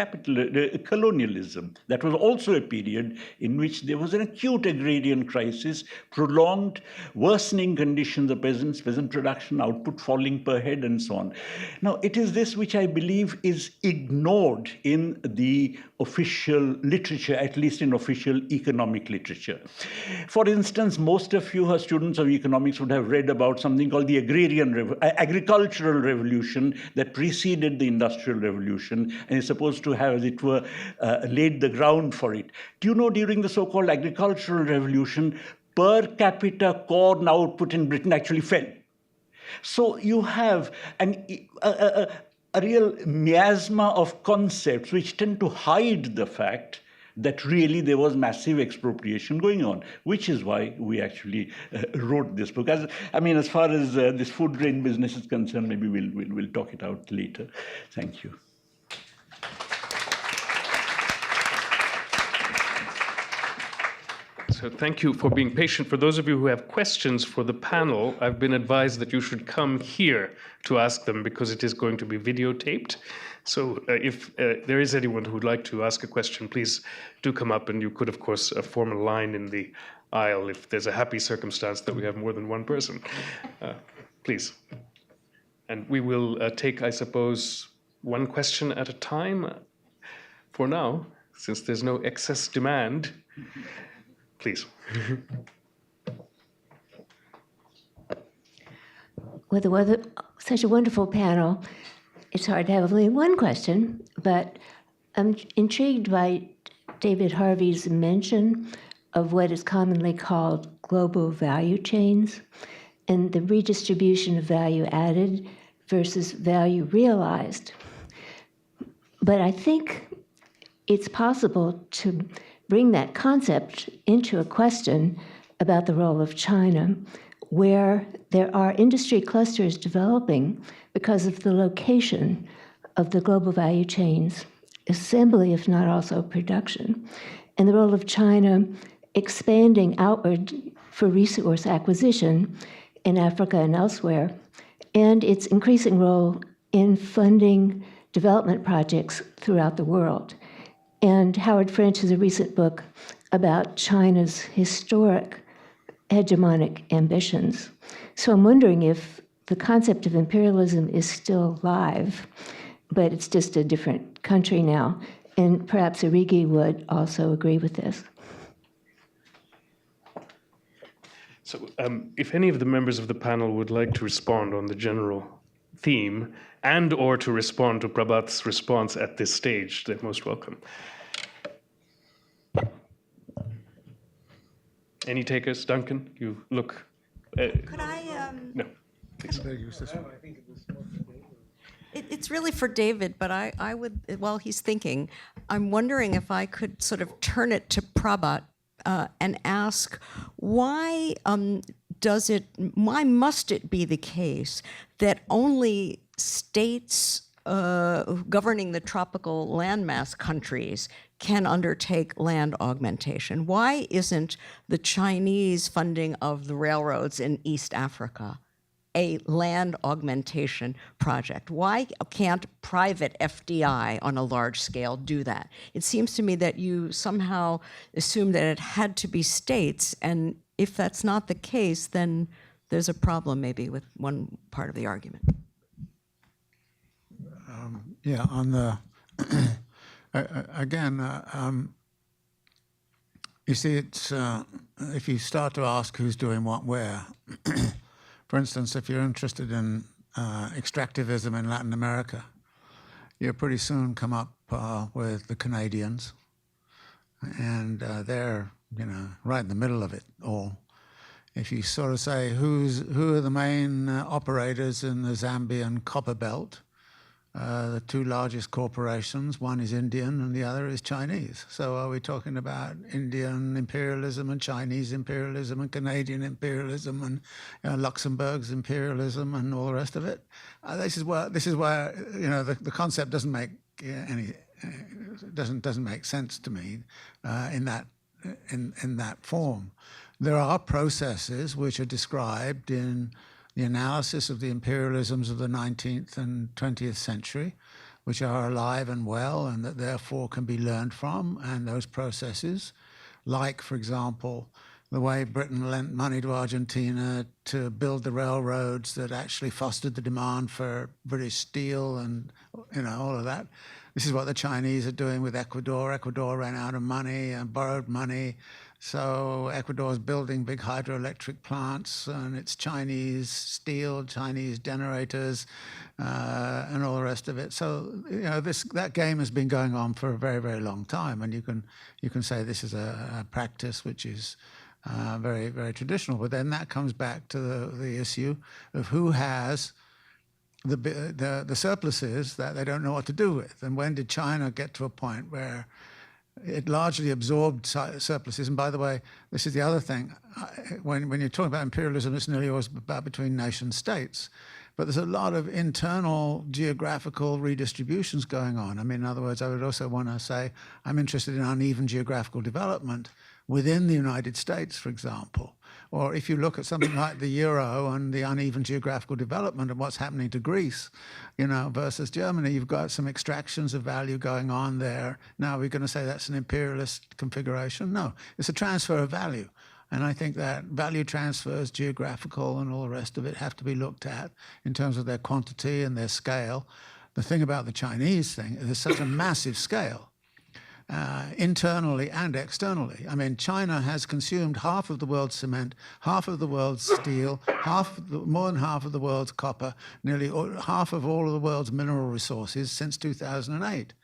colonialism. That was also a period in which there was an acute agrarian crisis, prolonged, worsening conditions of peasant production, output falling per head, and so on. Now, it is this which I believe is ignored in the official literature, at least in official economic literature. For instance, most of you who are students of economics would have read about something called the agricultural revolution that preceded the Industrial Revolution and is supposed to have, as it were, laid the ground for it. Do you know, during the so-called agricultural revolution, per capita corn output in Britain actually fell? So you have a real miasma of concepts which tend to hide the fact that really there was massive expropriation going on, which is why we actually wrote this book. As far as this food grain business is concerned, maybe we'll talk it out later. Thank you. So thank you for being patient. For those of you who have questions for the panel, I've been advised that you should come here to ask them because it is going to be videotaped. So if there is anyone who would like to ask a question, please do come up, and you could, of course, form a line in the aisle if there's a happy circumstance that we have more than one person. Please. And we will take, I suppose, one question at a time for now, since there's no excess demand. Please. With such a wonderful panel, it's hard to have only one question, but I'm intrigued by David Harvey's mention of what is commonly called global value chains and the redistribution of value added versus value realized. But I think it's possible to bring that concept into a question about the role of China, where there are industry clusters developing because of the location of the global value chains, assembly, if not also production, and the role of China expanding outward for resource acquisition in Africa and elsewhere, and its increasing role in funding development projects throughout the world. And Howard French has a recent book about China's historic hegemonic ambitions. So I'm wondering if the concept of imperialism is still alive, but it's just a different country now. And perhaps Origi would also agree with this. So if any of the members of the panel would like to respond on the general theme and or to respond to Prabhat's response at this stage, they're most welcome. Any takers? Duncan, you look... Could I? No, please. It's really for David, but I would, while he's thinking, I'm wondering if I could sort of turn it to Prabhat and ask why must it be the case that only states governing the tropical landmass countries can undertake land augmentation? Why isn't the Chinese funding of the railroads in East Africa a land augmentation project? Why can't private FDI on a large scale do that? It seems to me that you somehow assume that it had to be states, and if that's not the case, then there's a problem maybe with one part of the argument. Yeah, on the again, you see, it's if you start to ask who's doing what where. For instance, if you're interested in extractivism in Latin America, you'll pretty soon come up with the Canadians, and they're right in the middle of it all. If you sort of say who are the main operators in the Zambian copper belt, the two largest corporations, one is Indian and the other is Chinese. So are we talking about Indian imperialism and Chinese imperialism and Canadian imperialism and Luxembourg's imperialism and all the rest of it? This is where the concept doesn't make doesn't make sense to me in that form. There are processes which are described in the analysis of the imperialisms of the 19th and 20th century, which are alive and well and that therefore can be learned from, and those processes, like, for example, the way Britain lent money to Argentina to build the railroads that actually fostered the demand for British steel and all of that. This is what the Chinese are doing with Ecuador. Ecuador ran out of money and borrowed money. So Ecuador's building big hydroelectric plants, and it's Chinese steel, Chinese generators, and all the rest of it. So that game has been going on for a very, very long time, and you can say this is a practice which is very, very traditional. But then that comes back to the issue of who has the surpluses that they don't know what to do with, and when did China get to a point where it largely absorbed surpluses? And by the way, this is the other thing. When you're talking about imperialism, it's nearly always about between nation states. But there's a lot of internal geographical redistributions going on. I mean, in other words, I would also want to say I'm interested in uneven geographical development within the United States, for example. Or if you look at something like the euro and the uneven geographical development of what's happening to Greece, versus Germany, you've got some extractions of value going on there. Now, we're going to say that's an imperialist configuration? No, it's a transfer of value. And I think that value transfers, geographical and all the rest of it, have to be looked at in terms of their quantity and their scale. The thing about the Chinese thing is there's such a massive scale. Internally and externally. I mean, China has consumed half of the world's cement, half of the world's steel, more than half of the world's copper, nearly half of all of the world's mineral resources since 2008.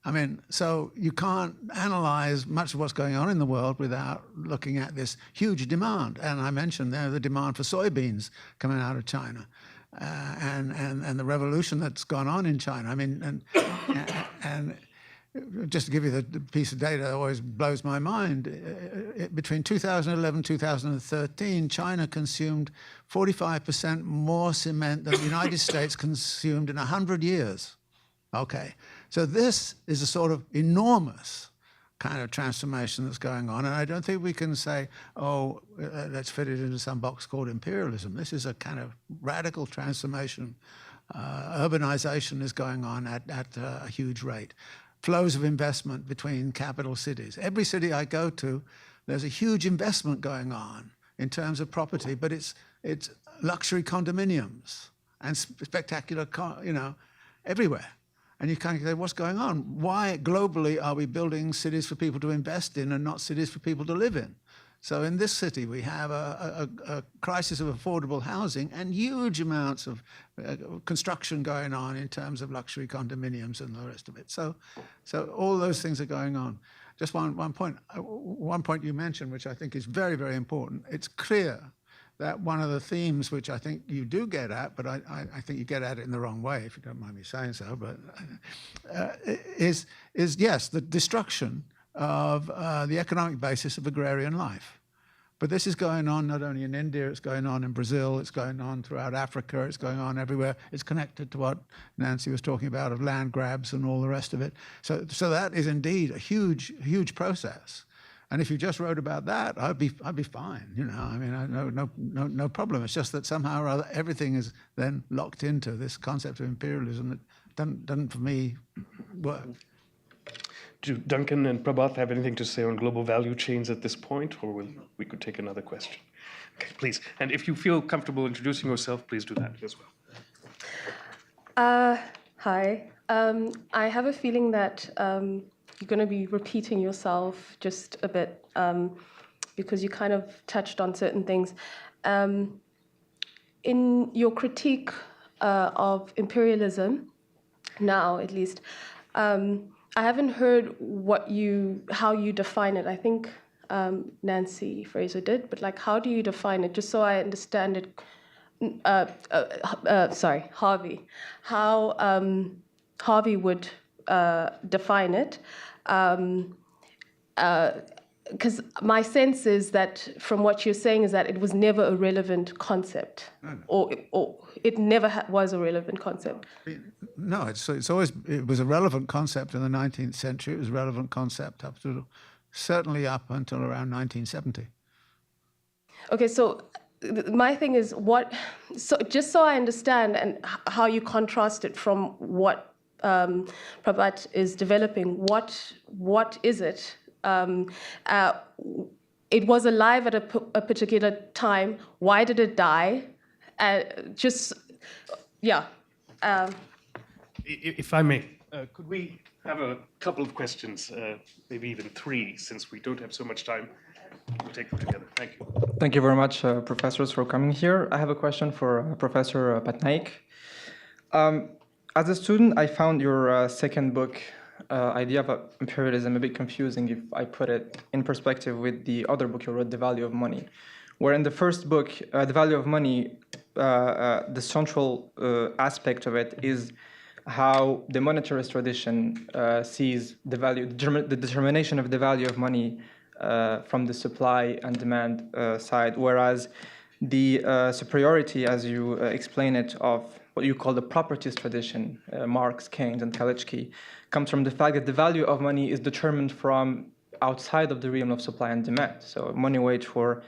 I mean, so you can't analyze much of what's going on in the world without looking at this huge demand. And I mentioned there the demand for soybeans coming out of China. and the revolution that's gone on in China. I mean, and just to give you the piece of data that always blows my mind, between 2011 2013, China consumed 45% more cement than the United States consumed in 100 years. Okay, so this is a sort of enormous kind of transformation that's going on, and I don't think we can say, oh, let's fit it into some box called imperialism. This is a kind of radical transformation. Urbanization is going on at a huge rate. Flows of investment between capital cities. Every city I go to, there's a huge investment going on in terms of property, but it's luxury condominiums and spectacular, everywhere. And you kind of say, what's going on? Why globally are we building cities for people to invest in and not cities for people to live in? So in this city, we have a crisis of affordable housing and huge amounts of construction going on in terms of luxury condominiums and the rest of it. So all those things are going on. Just one point you mentioned, which I think is very, very important. It's clear that one of the themes, which I think you do get at, but I think you get at it in the wrong way, if you don't mind me saying so, but is yes, the destruction of the economic basis of agrarian life. But this is going on not only in India, it's going on in Brazil, it's going on throughout Africa, it's going on everywhere. It's connected to what Nancy was talking about of land grabs and all the rest of it. So that is indeed a huge, huge process. And if you just wrote about that, I'd be fine. I mean, no problem. It's just that somehow or other everything is then locked into this concept of imperialism that doesn't for me work. Do Duncan and Prabhat have anything to say on global value chains at this point, or we could take another question? Okay, please. And if you feel comfortable introducing yourself, please do that as well. Hi. I have a feeling that you're going to be repeating yourself just a bit because you kind of touched on certain things. In your critique of imperialism, now at least, I haven't heard how you define it. I think Nancy Fraser did, but like, how do you define it? Just so I understand it. Harvey. How Harvey would define it. Because my sense is that from what you're saying is that it was never a relevant concept, or it never was a relevant concept. No, it was a relevant concept in the 19th century. It was a relevant concept certainly up until around 1970. Okay, so my thing is just so I understand and how you contrast it from what Prabhat is developing, what is it? It was alive at a particular time. Why did it die? If I may, could we have a couple of questions, maybe even three, since we don't have so much time? We'll take them together. Thank you. Thank you very much, professors, for coming here. I have a question for Professor Patnaik. As a student, I found your second book, idea of imperialism, a bit confusing if I put it in perspective with the other book you wrote, The Value of Money. Where in the first book, The Value of Money, the central aspect of it is how the monetarist tradition sees the value, the determination of the value of money from the supply and demand side, whereas the superiority, as you explain it, of what you call the propertist tradition, Marx, Keynes, and Kalecki, comes from the fact that the value of money is determined from outside of the realm of supply and demand. So money wage for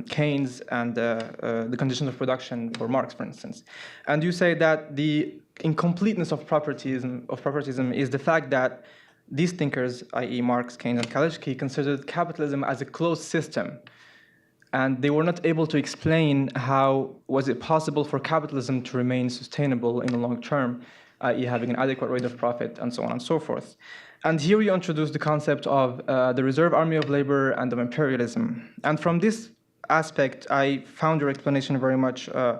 Keynes and the conditions of production for Marx, for instance. And you say that the incompleteness of propertyism is the fact that these thinkers, i.e. Marx, Keynes, and Kalecki, considered capitalism as a closed system. And they were not able to explain how was it possible for capitalism to remain sustainable in the long term, i.e. having an adequate rate of profit, and so on and so forth. And here you introduce the concept of the reserve army of labor and of imperialism. And from this aspect, I found your explanation very much, I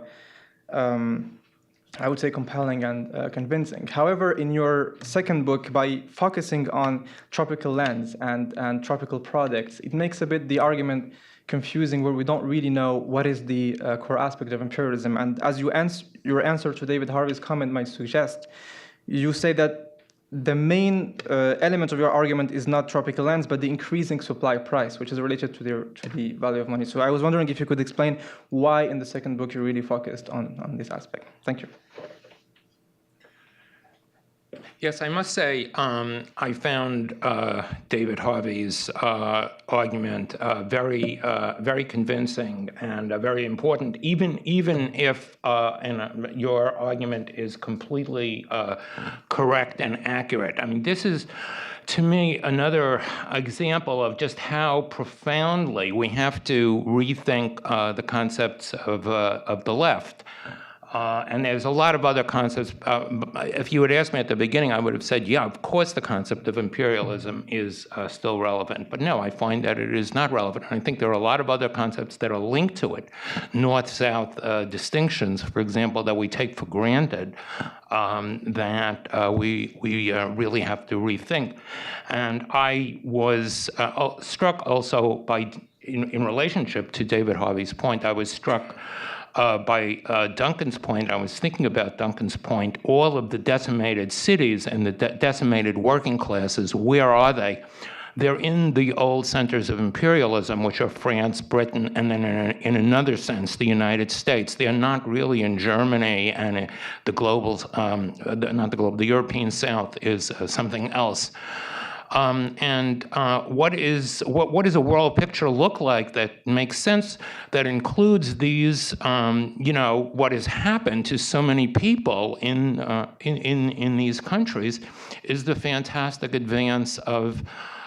would say, compelling and convincing. However, in your second book, by focusing on tropical lands and tropical products, it makes a bit the argument confusing, where we don't really know what is the core aspect of imperialism. And as your answer to David Harvey's comment might suggest, you say that the main element of your argument is not tropical lands, but the increasing supply price, which is related to the value of money. So I was wondering if you could explain why in the second book you really focused on this aspect. Thank you. Yes, I must say I found David Harvey's argument very convincing and very important, even if your argument is completely correct and accurate. I mean, this is, to me, another example of just how profoundly we have to rethink the concepts of the left. And there's a lot of other concepts. If you had asked me at the beginning, I would have said, yeah, of course the concept of imperialism is still relevant. But no, I find that it is not relevant. And I think there are a lot of other concepts that are linked to it. North-South distinctions, for example, that we take for granted, that we really have to rethink. And I was struck also by, in relationship to David Harvey's point, I was struck by Duncan's point. I was thinking about Duncan's point. All of the decimated cities and the decimated working classes, where are they? They're in the old centers of imperialism, which are France, Britain, and then in another sense, the United States. They're not really in Germany, and the European South is something else. What is a world picture look like that makes sense, that includes these, what has happened to so many people in these countries, is the fantastic advance of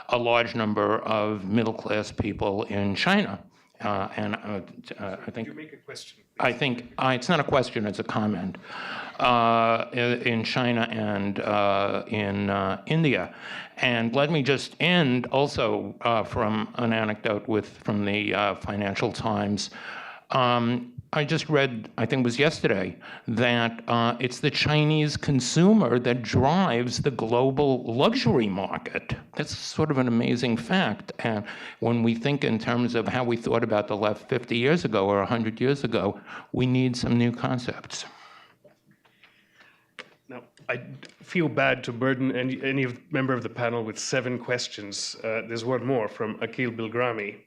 a large number of middle-class people in China. I think. You make a question. I think it's not a question; it's a comment. In China and in India, and let me just end also from an anecdote from the Financial Times. I just read, I think it was yesterday, that it's the Chinese consumer that drives the global luxury market. That's sort of an amazing fact. And when we think in terms of how we thought about the left 50 years ago or 100 years ago, we need some new concepts. Now, I feel bad to burden any member of the panel with 7 questions. There's one more from Akil Bilgrami.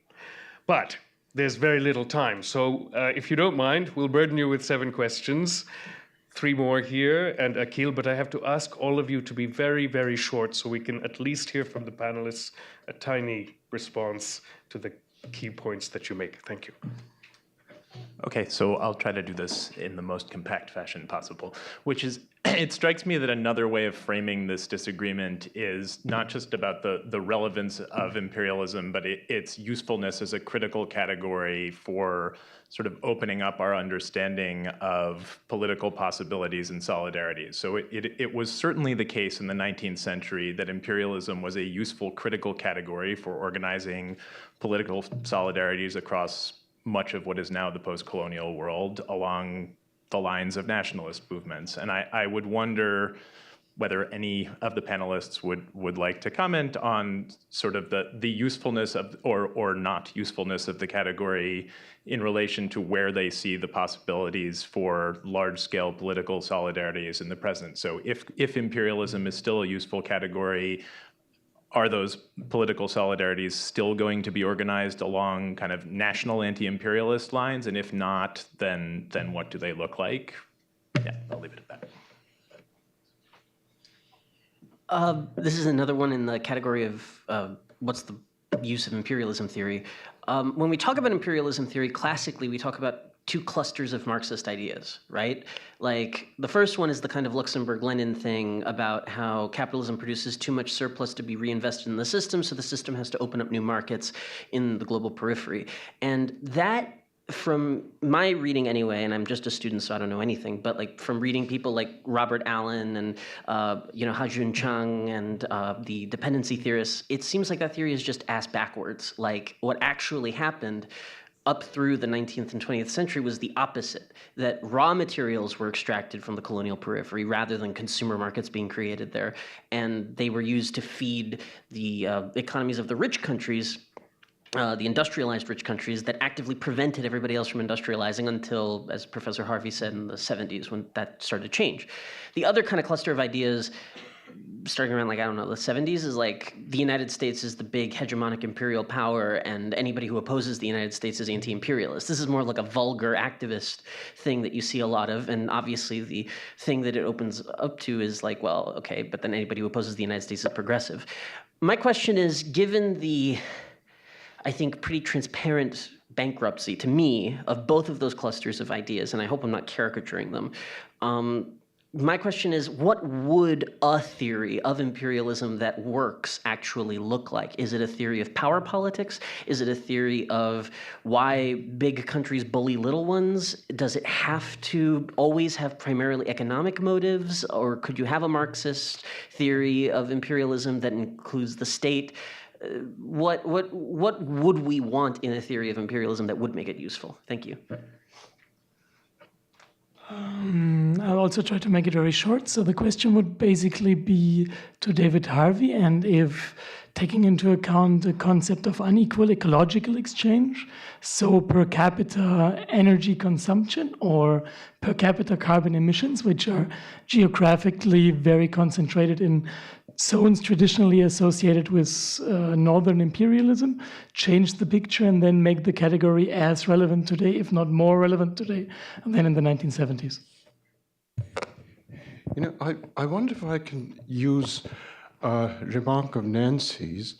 But there's very little time. So if you don't mind, we'll burden you with 7 questions. 3 more here, and Akil, but I have to ask all of you to be very, very short so we can at least hear from the panelists a tiny response to the key points that you make. Thank you. Okay, so I'll try to do this in the most compact fashion possible, which is, it strikes me that another way of framing this disagreement is not just about the relevance of imperialism, but its usefulness as a critical category for sort of opening up our understanding of political possibilities and solidarities. So it was certainly the case in the 19th century that imperialism was a useful critical category for organizing political solidarities across much of what is now the post-colonial world along the lines of nationalist movements. And I would wonder whether any of the panelists would like to comment on sort of the usefulness of or not usefulness of the category in relation to where they see the possibilities for large-scale political solidarities in the present. So if imperialism is still a useful category, are those political solidarities still going to be organized along kind of national anti-imperialist lines? And if not, then what do they look like? Yeah, I'll leave it at that. This is another one in the category of what's the use of imperialism theory. When we talk about imperialism theory, classically, we talk about 2 clusters of Marxist ideas, right? Like, the first one is the kind of Luxemburg-Lenin thing about how capitalism produces too much surplus to be reinvested in the system, so the system has to open up new markets in the global periphery. And that, from my reading anyway, and I'm just a student, so I don't know anything, but like from reading people like Robert Allen and Ha-Joon Chung and the dependency theorists, it seems like that theory is just ass backwards. Like, what actually happened up through the 19th and 20th century was the opposite, that raw materials were extracted from the colonial periphery rather than consumer markets being created there. And they were used to feed the economies of the rich countries the industrialized rich countries that actively prevented everybody else from industrializing until, as Professor Harvey said, in the 70s when that started to change. The other kind of cluster of ideas starting around, like, I don't know, the 70s is like the United States is the big hegemonic imperial power and anybody who opposes the United States is anti-imperialist. This is more like a vulgar activist thing that you see a lot of, and obviously the thing that it opens up to is like, well, okay, but then anybody who opposes the United States is progressive. My question is, given the, I think, pretty transparent bankruptcy to me of both of those clusters of ideas, and I hope I'm not caricaturing them, my question is, what would a theory of imperialism that works actually look like? Is it a theory of power politics? Is it a theory of why big countries bully little ones? Does it have to always have primarily economic motives? Or could you have a Marxist theory of imperialism that includes the state? What would we want in a theory of imperialism that would make it useful? Thank you. I'll also try to make it very short. So the question would basically be to David Harvey, and if taking into account the concept of unequal ecological exchange, so per capita energy consumption or per capita carbon emissions, which are geographically very concentrated in zones traditionally associated with northern imperialism, change the picture and then make the category as relevant today, if not more relevant today, than in the 1970s. You know, I wonder if I can use a remark of Nancy's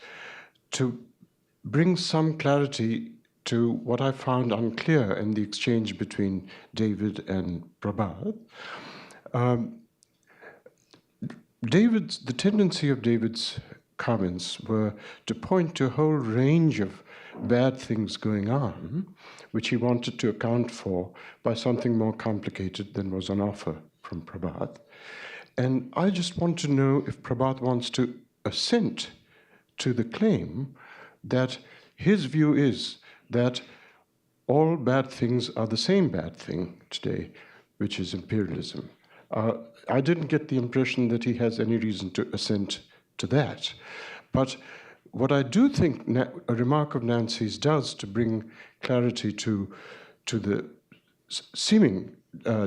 to bring some clarity to what I found unclear in the exchange between David and Prabhat. The tendency of David's comments were to point to a whole range of bad things going on, which he wanted to account for by something more complicated than was on offer from Prabhat. And I just want to know if Prabhat wants to assent to the claim that his view is that all bad things are the same bad thing today, which is imperialism. I didn't get the impression that he has any reason to assent to that. But what I do think a remark of Nancy's does to bring clarity to the seeming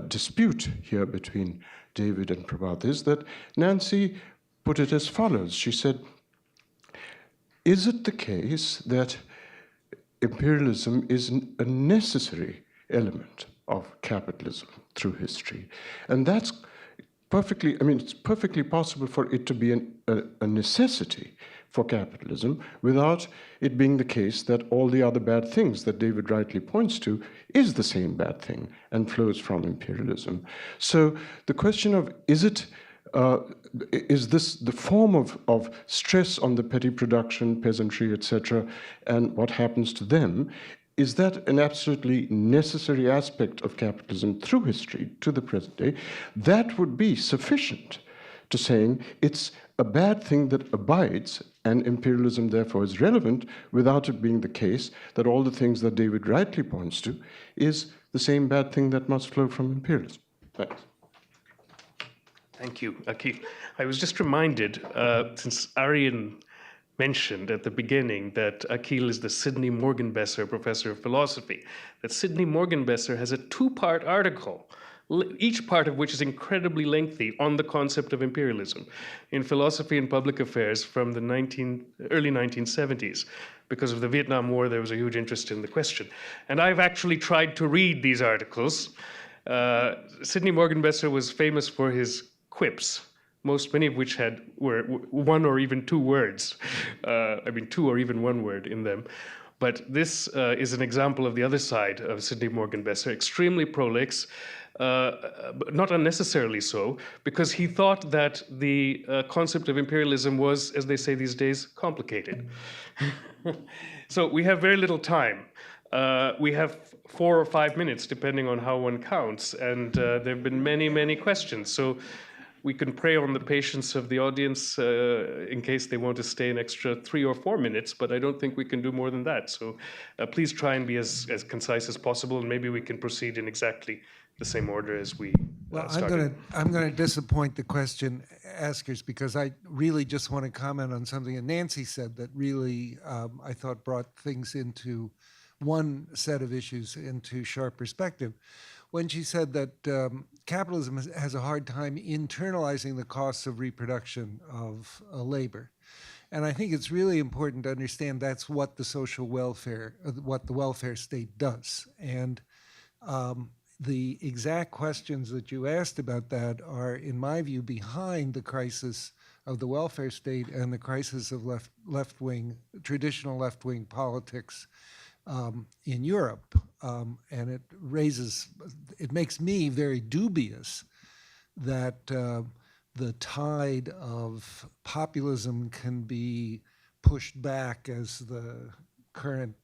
dispute here between David and Prabhat is that Nancy put it as follows. She said, is it the case that imperialism is a necessary element of capitalism through history? And that's perfectly, I mean, it's perfectly possible for it to be a necessity for capitalism without it being the case that all the other bad things that David rightly points to is the same bad thing and flows from imperialism. So the question of is this the form of stress on the petty production, peasantry, etc., and what happens to them, is that an absolutely necessary aspect of capitalism through history to the present day? That would be sufficient to saying it's a bad thing that abides and imperialism therefore is relevant without it being the case that all the things that David rightly points to is the same bad thing that must flow from imperialism. Thanks. Thank you, Akil. I was just reminded, since Aryan mentioned at the beginning that Akil is the Sidney Morgenbesser Professor of Philosophy, that Sidney Morgenbesser has a two-part article, each part of which is incredibly lengthy, on the concept of imperialism in Philosophy and Public Affairs from the early 1970s. Because of the Vietnam War, there was a huge interest in the question. And I've actually tried to read these articles. Sidney Morgenbesser was famous for his quips, many of which were one or even two words. Two or even one word in them. But this is an example of the other side of Sidney Morgenbesser, extremely prolix, but not unnecessarily so, because he thought that the concept of imperialism was, as they say these days, complicated. So we have very little time. We have 4 or 5 minutes, depending on how one counts, and there have been many, many questions. So we can prey on the patience of the audience in case they want to stay an extra 3 or 4 minutes, but I don't think we can do more than that. So please try and be as concise as possible, and maybe we can proceed in exactly the same order as we Well, started. I'm gonna disappoint the question askers because I really just want to comment on something that Nancy said that really I thought brought things into one set of issues into sharp perspective. When she said that capitalism has a hard time internalizing the costs of reproduction of labor. And I think it's really important to understand that's what the social welfare, what the welfare state does. And the exact questions that you asked about that are, in my view, behind the crisis of the welfare state and the crisis of traditional left-wing politics in Europe. And it makes me very dubious that the tide of populism can be pushed back, as the current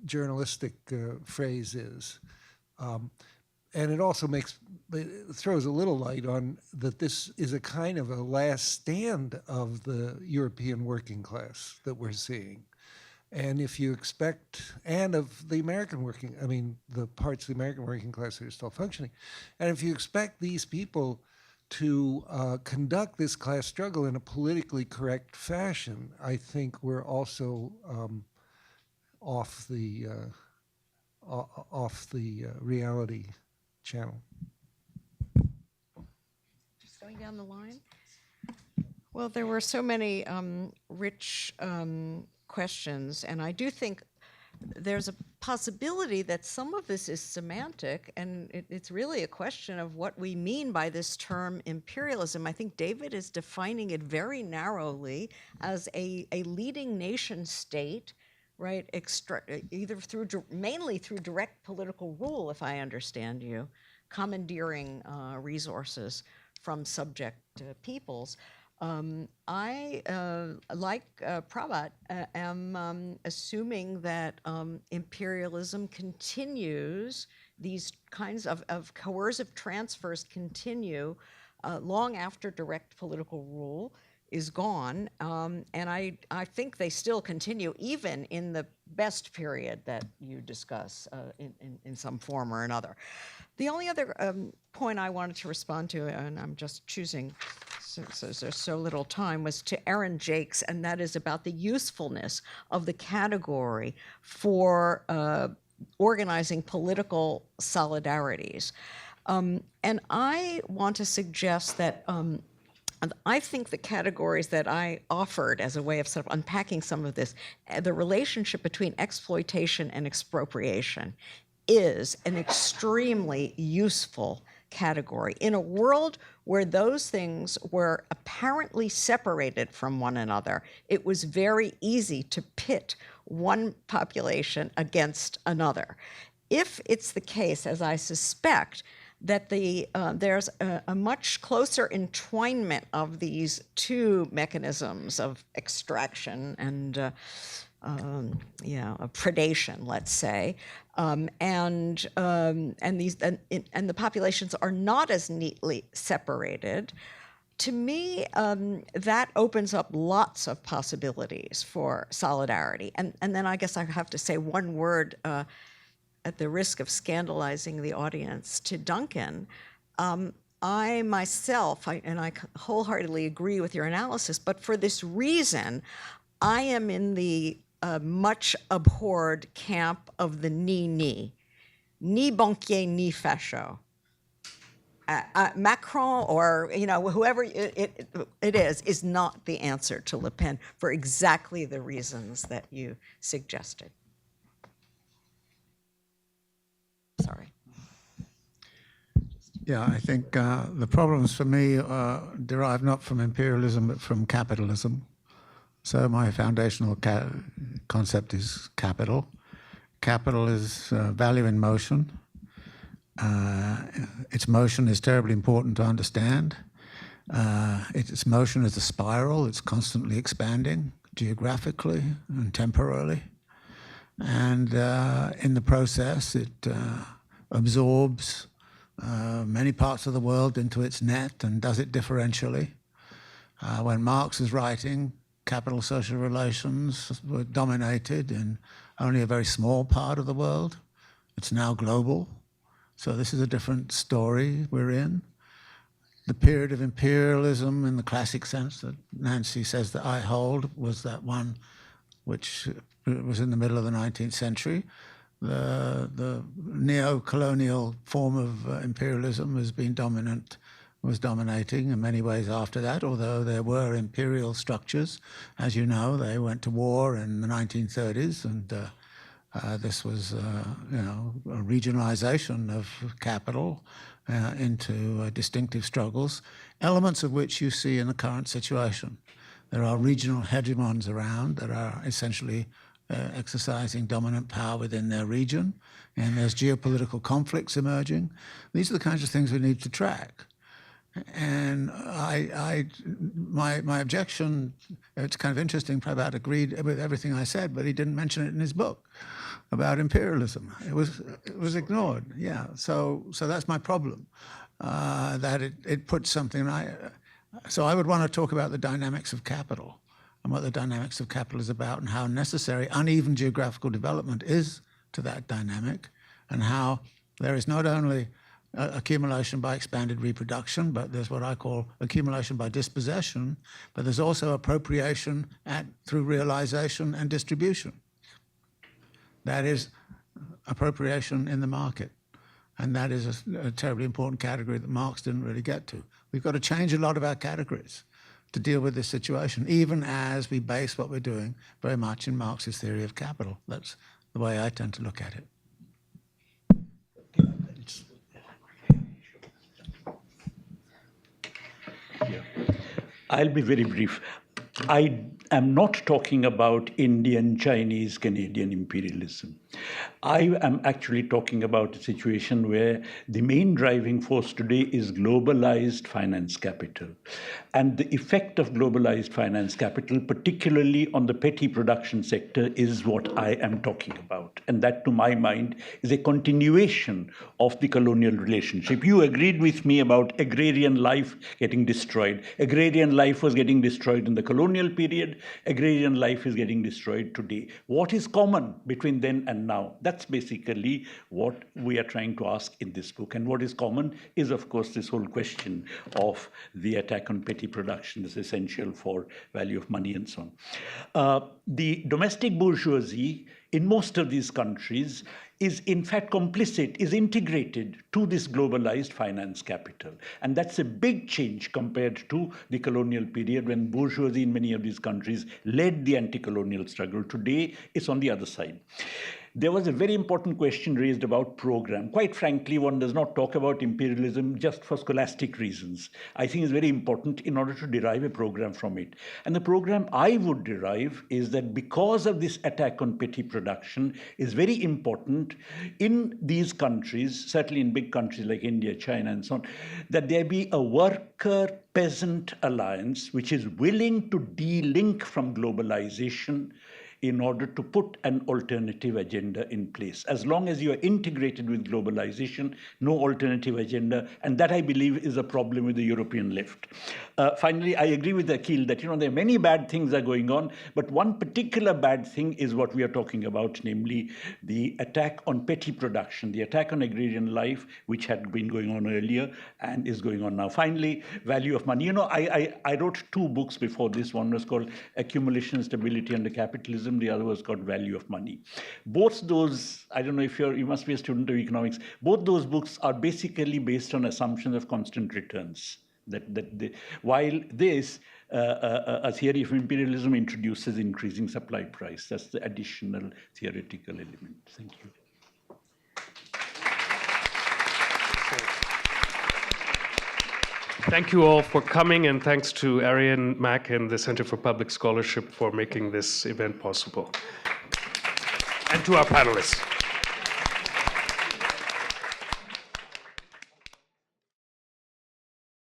journalistic phrase is. And it also throws a little light on that this is a kind of a last stand of the European working class that we're seeing. And if you expect, and of the American the parts of the American working class that are still functioning, and if you expect these people to conduct this class struggle in a politically correct fashion, I think we're also off the reality channel. Just going down the line. Well, there were so many rich questions, and I do think there's a possibility that some of this is semantic, and it's really a question of what we mean by this term imperialism. I think David is defining it very narrowly as a leading nation state, right? Either mainly through direct political rule, if I understand you, commandeering resources from subject peoples. I, like Prabhat, am assuming that imperialism continues, these kinds of coercive transfers continue long after direct political rule is gone. And I think they still continue even in the best period that you discuss in some form or another. The only other point I wanted to respond to, and I'm just choosing since there's so little time, was to Aaron Jakes, and that is about the usefulness of the category for organizing political solidarities. And I want to suggest that I think the categories that I offered as a way of sort of unpacking some of this, the relationship between exploitation and expropriation, is an extremely useful category. In a world where those things were apparently separated from one another, it was very easy to pit one population against another. If it's the case, as I suspect, that there's a much closer entwinement of these two mechanisms of extraction and predation, let's say, and the populations are not as neatly separated. To me, that opens up lots of possibilities for solidarity. And then I guess I have to say one word, at the risk of scandalizing the audience, to Duncan. I myself, and I wholeheartedly agree with your analysis, but for this reason, I am in the much abhorred camp of the ni banquier, ni facho. Macron or whoever it is not the answer to Le Pen for exactly the reasons that you suggested. Sorry. Yeah, I think the problems for me derive not from imperialism but from capitalism. So my foundational concept is capital. Capital is value in motion. Its motion is terribly important to understand. Its motion is a spiral. It's constantly expanding geographically and temporally. And in the process, it absorbs many parts of the world into its net and does it differentially. When Marx was writing, capital social relations were dominated in only a very small part of the world. It's now global. So this is a different story we're in. The period of imperialism in the classic sense that Nancy says that I hold was that one which was in the middle of the 19th century. The neo-colonial form of imperialism has been was dominating in many ways after that, although there were imperial structures. As you know, they went to war in the 1930s, and this was, a regionalization of capital into distinctive struggles, elements of which you see in the current situation. There are regional hegemons around that are essentially exercising dominant power within their region, and there's geopolitical conflicts emerging. These are the kinds of things we need to track. And my objection, it's kind of interesting, Prabhat agreed with everything I said, but he didn't mention it in his book about imperialism. It was ignored, yeah. So that's my problem, that it puts something, so I would want to talk about the dynamics of capital and what the dynamics of capital is about and how necessary uneven geographical development is to that dynamic, and how there is not only accumulation by expanded reproduction, but there's what I call accumulation by dispossession, but there's also appropriation through realization and distribution. That is appropriation in the market. And that is a terribly important category that Marx didn't really get to. We've got to change a lot of our categories to deal with this situation, even as we base what we're doing very much in Marx's theory of capital. That's the way I tend to look at it. Yeah. I'll be very brief. I am not talking about Indian, Chinese, Canadian imperialism. I am actually talking about a situation where the main driving force today is globalized finance capital. And the effect of globalized finance capital, particularly on the petty production sector, is what I am talking about. And that, to my mind, is a continuation of the colonial relationship. You agreed with me about agrarian life getting destroyed. Agrarian life was getting destroyed in the colonial period. Agrarian life is getting destroyed today. What is common between then and now? That's basically what we are trying to ask in this book. And what is common is, of course, this whole question of the attack on petty production is essential for value of money and so on. The domestic bourgeoisie in most of these countries is in fact complicit, is integrated to this globalized finance capital. And that's a big change compared to the colonial period when bourgeoisie in many of these countries led the anti-colonial struggle. Today, it's on the other side. There was a very important question raised about program. Quite frankly, one does not talk about imperialism just for scholastic reasons. I think it's very important in order to derive a program from it. And the program I would derive is that because of this attack on petty production, is very important in these countries, certainly in big countries like India, China, and so on, that there be a worker-peasant alliance which is willing to de-link from globalization in order to put an alternative agenda in place. As long as you are integrated with globalization, no alternative agenda, and that I believe is a problem with the European left. Finally, I agree with Akil that there are many bad things are going on, but one particular bad thing is what we are talking about, namely the attack on petty production, the attack on agrarian life, which had been going on earlier and is going on now. Finally, value of money. I wrote 2 books before this. One was called Accumulation, Stability Under Capitalism. The other was called Value of Money. Both those, I don't know if you must be a student of economics, both those books are basically based on assumptions of constant returns. While this, a theory of imperialism introduces increasing supply price. That's the additional theoretical element. Thank you. Thank you all for coming, and thanks to Arian Mack and the Center for Public Scholarship for making this event possible. And to our panelists.